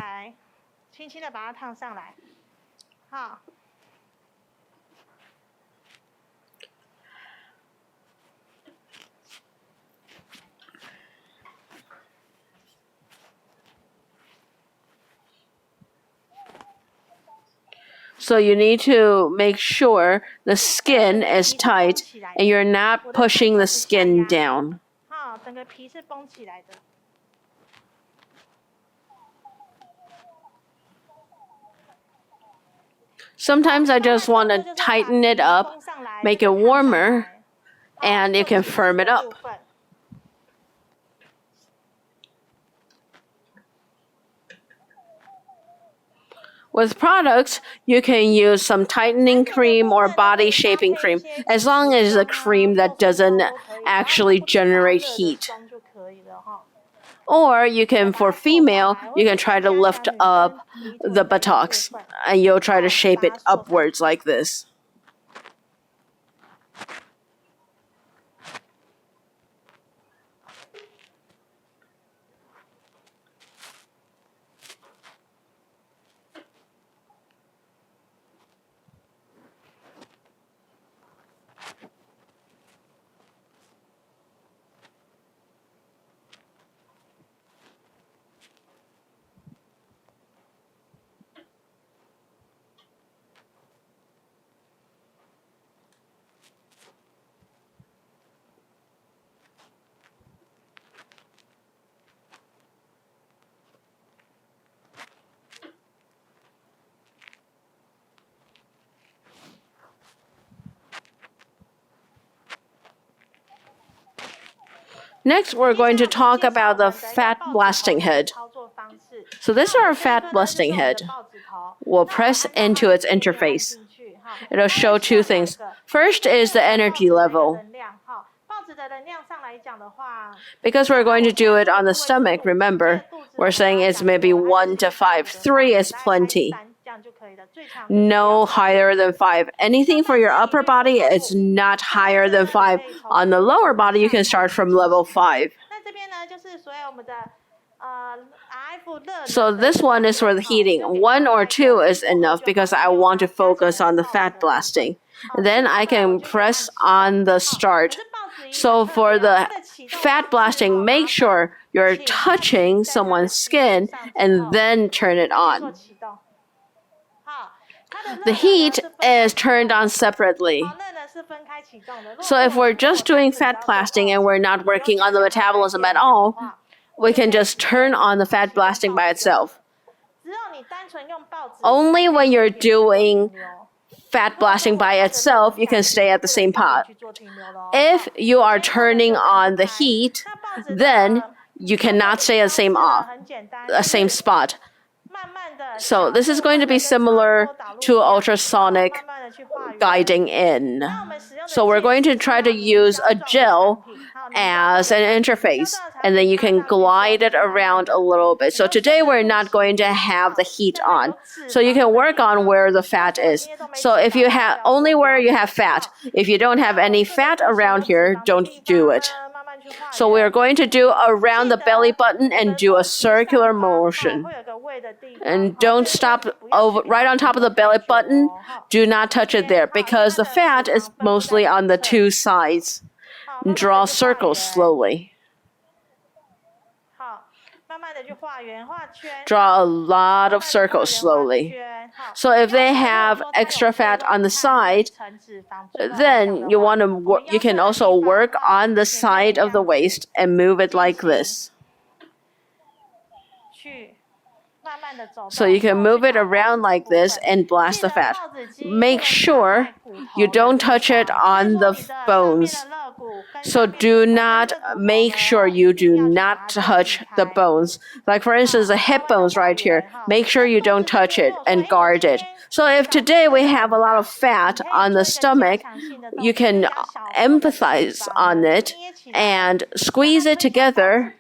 So you need to make sure the skin is tight and you're not pushing the skin down. Sometimes I just want to tighten it up, make it warmer, and you can firm it up. With products, you can use some tightening cream or body shaping cream, as long as it's a cream that doesn't actually generate heat. Or you can, for female, you can try to lift up the buttocks, and you'll try to shape it upwards like this. Next, we're going to talk about the fat blasting head. So this is our fat blasting head. We'll press into its interface. It'll show two things. First is the energy level. Because we're going to do it on the stomach, remember, we're saying it's maybe 1 to 5. 3 is plenty. No higher than 5. Anything for your upper body, it's not higher than 5. On the lower body, you can start from level 5. So this one is for the heating. 1 or 2 is enough because I want to focus on the fat blasting. Then I can press on the start. So for the fat blasting, make sure you're touching someone's skin and then turn it on. The heat is turned on separately. So if we're just doing fat blasting and we're not working on the metabolism at all, we can just turn on the fat blasting by itself. Only when you're doing fat blasting by itself, you can stay at the same pot. If you are turning on the heat, then you cannot stay at the same spot. So this is going to be similar to ultrasonic guiding in. So we're going to try to use a gel as an interface, and then you can glide it around a little bit. So today we're not going to have the heat on, so you can work on where the fat is. So if you have only where you have fat, if you don't have any fat around here, don't do it. So we're going to do around the belly button and do a circular motion. And don't stop over right on top of the belly button. Do not touch it there because the fat is mostly on the two sides. Draw circles slowly. Draw a lot of circles slowly. So if they have extra fat on the side, then you can also work on the side of the waist and move it like this. So you can move it around like this and blast the fat. Make sure you don't touch it on the bones. So make sure you do not touch the bones. Like for instance, the hip bones right here. Make sure you don't touch it and guard it. So if today we have a lot of fat on the stomach, you can empathize on it and squeeze it together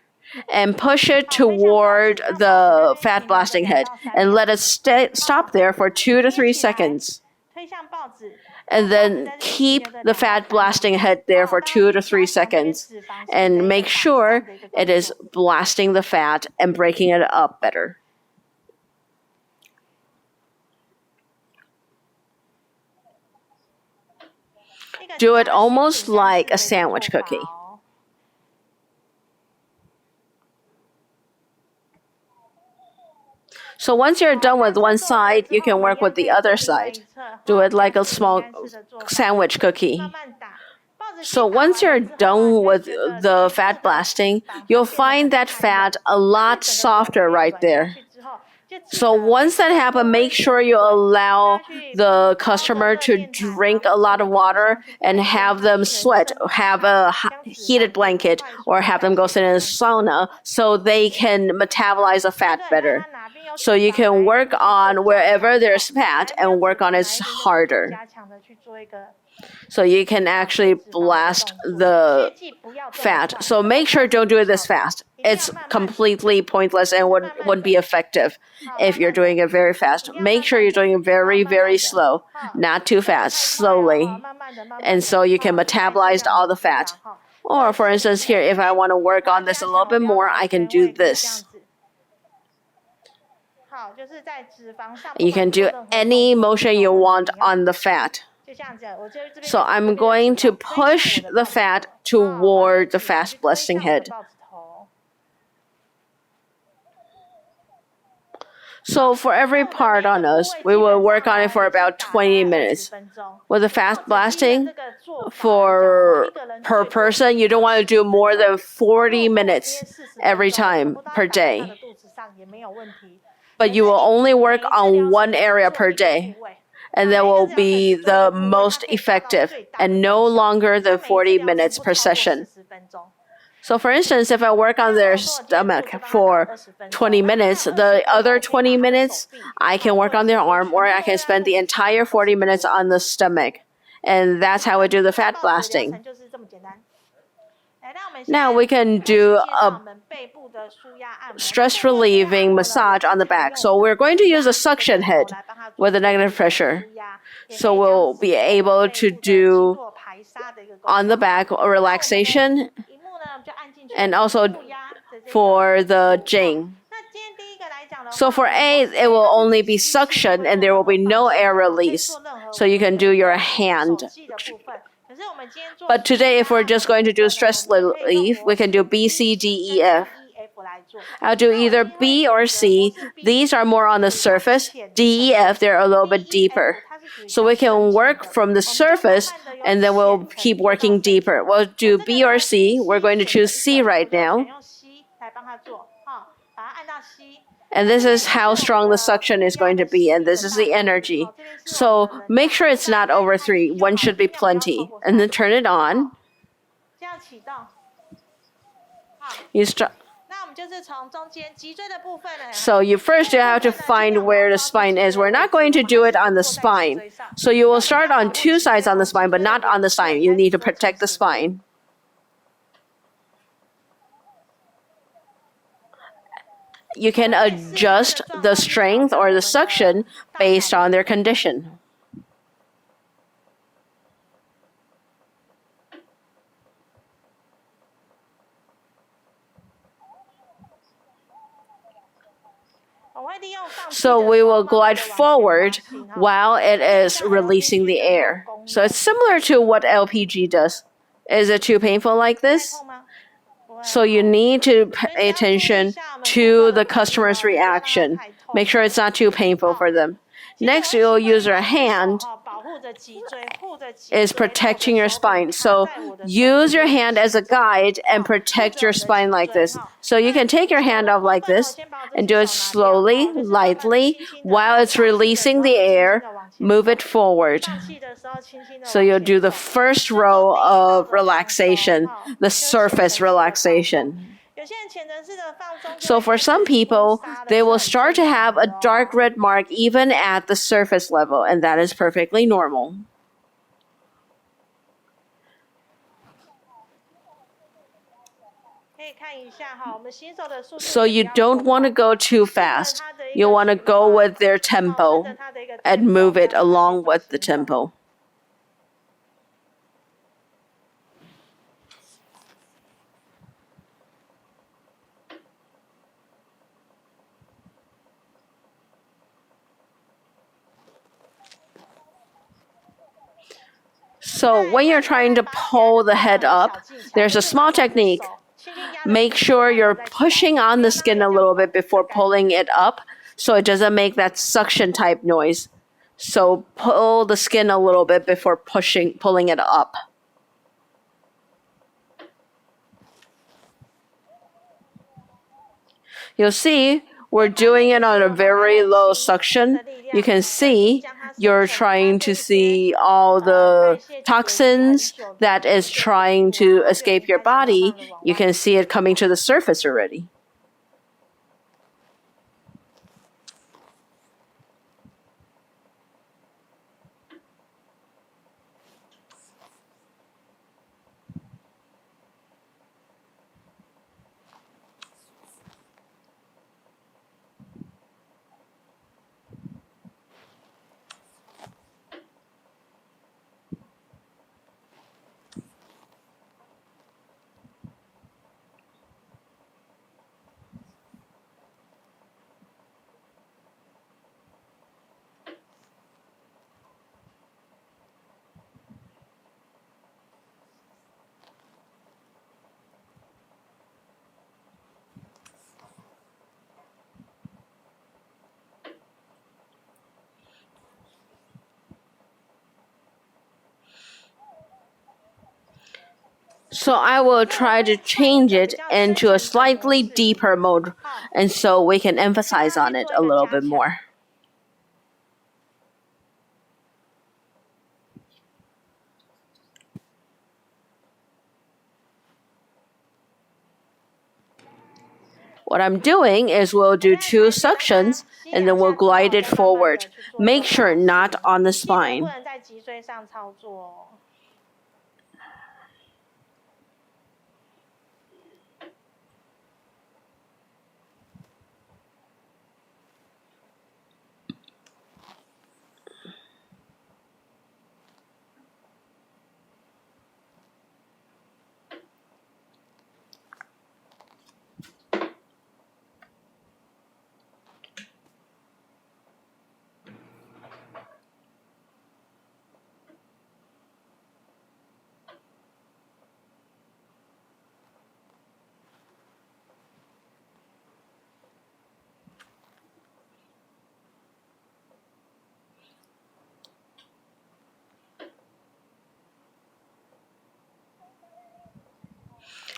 and push it toward the fat blasting head and let it stop there for 2 to 3 seconds. And then keep the fat blasting head there for 2 to 3 seconds and make sure it is blasting the fat and breaking it up better. Do it almost like a sandwich cookie. So once you're done with one side, you can work with the other side. Do it like a small sandwich cookie. So once you're done with the fat blasting, you'll find that fat a lot softer right there. So once that happens, make sure you allow the customer to drink a lot of water and have them sweat, have a heated blanket, or have them go sit in a sauna so they can metabolize the fat better. So you can work on wherever there's fat and work on it harder. So you can actually blast the fat. So make sure don't do it this fast. It's completely pointless and wouldn't be effective if you're doing it very fast. Make sure you're doing it very, very slow, not too fast, slowly. And so you can metabolize all the fat. Or for instance here, if I want to work on this a little bit more, I can do this. You can do any motion you want on the fat. So I'm going to push the fat toward the fat blasting head. So for every part on us, we will work on it for about 20 minutes. With the fat blasting, per person, you don't want to do more than 40 minutes every time per day. But you will only work on one area per day. And that will be the most effective and no longer than 40 minutes per session. So for instance, if I work on their stomach for 20 minutes, the other 20 minutes, I can work on their arm, or I can spend the entire 40 minutes on the stomach. And that's how we do the fat blasting. Now we can do a stress-relieving massage on the back. So we're going to use a suction head with a negative pressure. So we'll be able to do on the back a relaxation and also for the Jing. So for A, it will only be suction and there will be no air release. So you can do your hand. But today, if we're just going to do stress relief, we can do B, C, D, E, F. I'll do either B or C. These are more on the surface. D, E, F, they're a little bit deeper. So we can work from the surface, and then we'll keep working deeper. We'll do B or C. We're going to choose C right now. And this is how strong the suction is going to be, and this is the energy. So make sure it's not over 3. 1 should be plenty. And then turn it on. So you have to find where the spine is. We're not going to do it on the spine. So you will start on two sides on the spine, but not on the spine. You need to protect the spine. You can adjust the strength or the suction based on their condition. So we will glide forward while it is releasing the air. So it's similar to what LPG does. Is it too painful like this? So you need to pay attention to the customer's reaction. Make sure it's not too painful for them. Next, you'll use your hand is protecting your spine. So use your hand as a guide and protect your spine like this. So you can take your hand off like this and do it slowly, lightly, while it's releasing the air. Move it forward. So you'll do the first row of relaxation, the surface relaxation. So for some people, they will start to have a dark red mark even at the surface level, and that is perfectly normal. So you don't want to go too fast. You want to go with their tempo and move it along with the tempo. So when you're trying to pull the head up, there's a small technique. Make sure you're pushing on the skin a little bit before pulling it up so it doesn't make that suction type noise. So pull the skin a little bit before pulling it up. You'll see we're doing it on a very low suction. You can see you're trying to see all the toxins that is trying to escape your body. You can see it coming to the surface already. So I will try to change it into a slightly deeper mode, and so we can emphasize on it a little bit more. What I'm doing is we'll do 2 suctions, and then we'll glide it forward. Make sure not on the spine.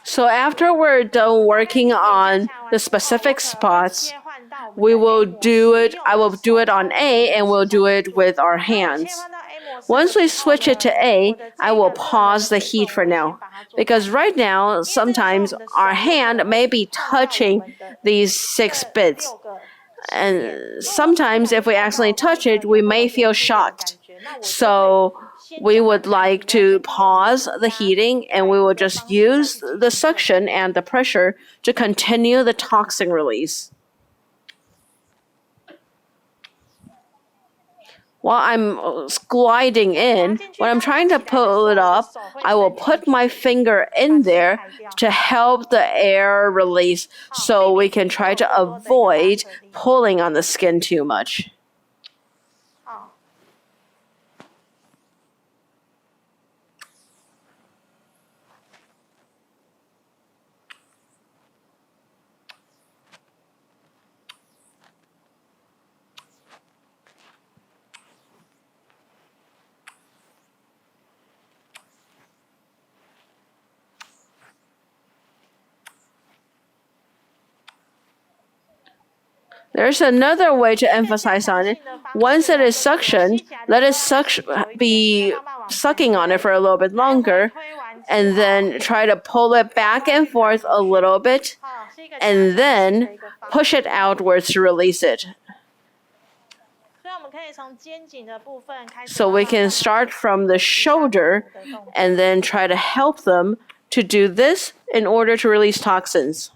So after we're done working on the specific spots, I will do it on A, and we'll do it with our hands. Once we switch it to A, I will pause the heat for now. Because right now, sometimes our hand may be touching these 6 bits. And sometimes if we accidentally touch it, we may feel shocked. So we would like to pause the heating and we will just use the suction and the pressure to continue the toxin release. While I'm gliding in, when I'm trying to pull it up, I will put my finger in there to help the air release so we can try to avoid pulling on the skin too much. There's another way to emphasize on it. Once it is suctioned, let it be sucking on it for a little bit longer, and then try to pull it back and forth a little bit, and then push it outwards to release it. So we can start from the shoulder and then try to help them to do this in order to release toxins.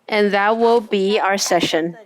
And that will be our session.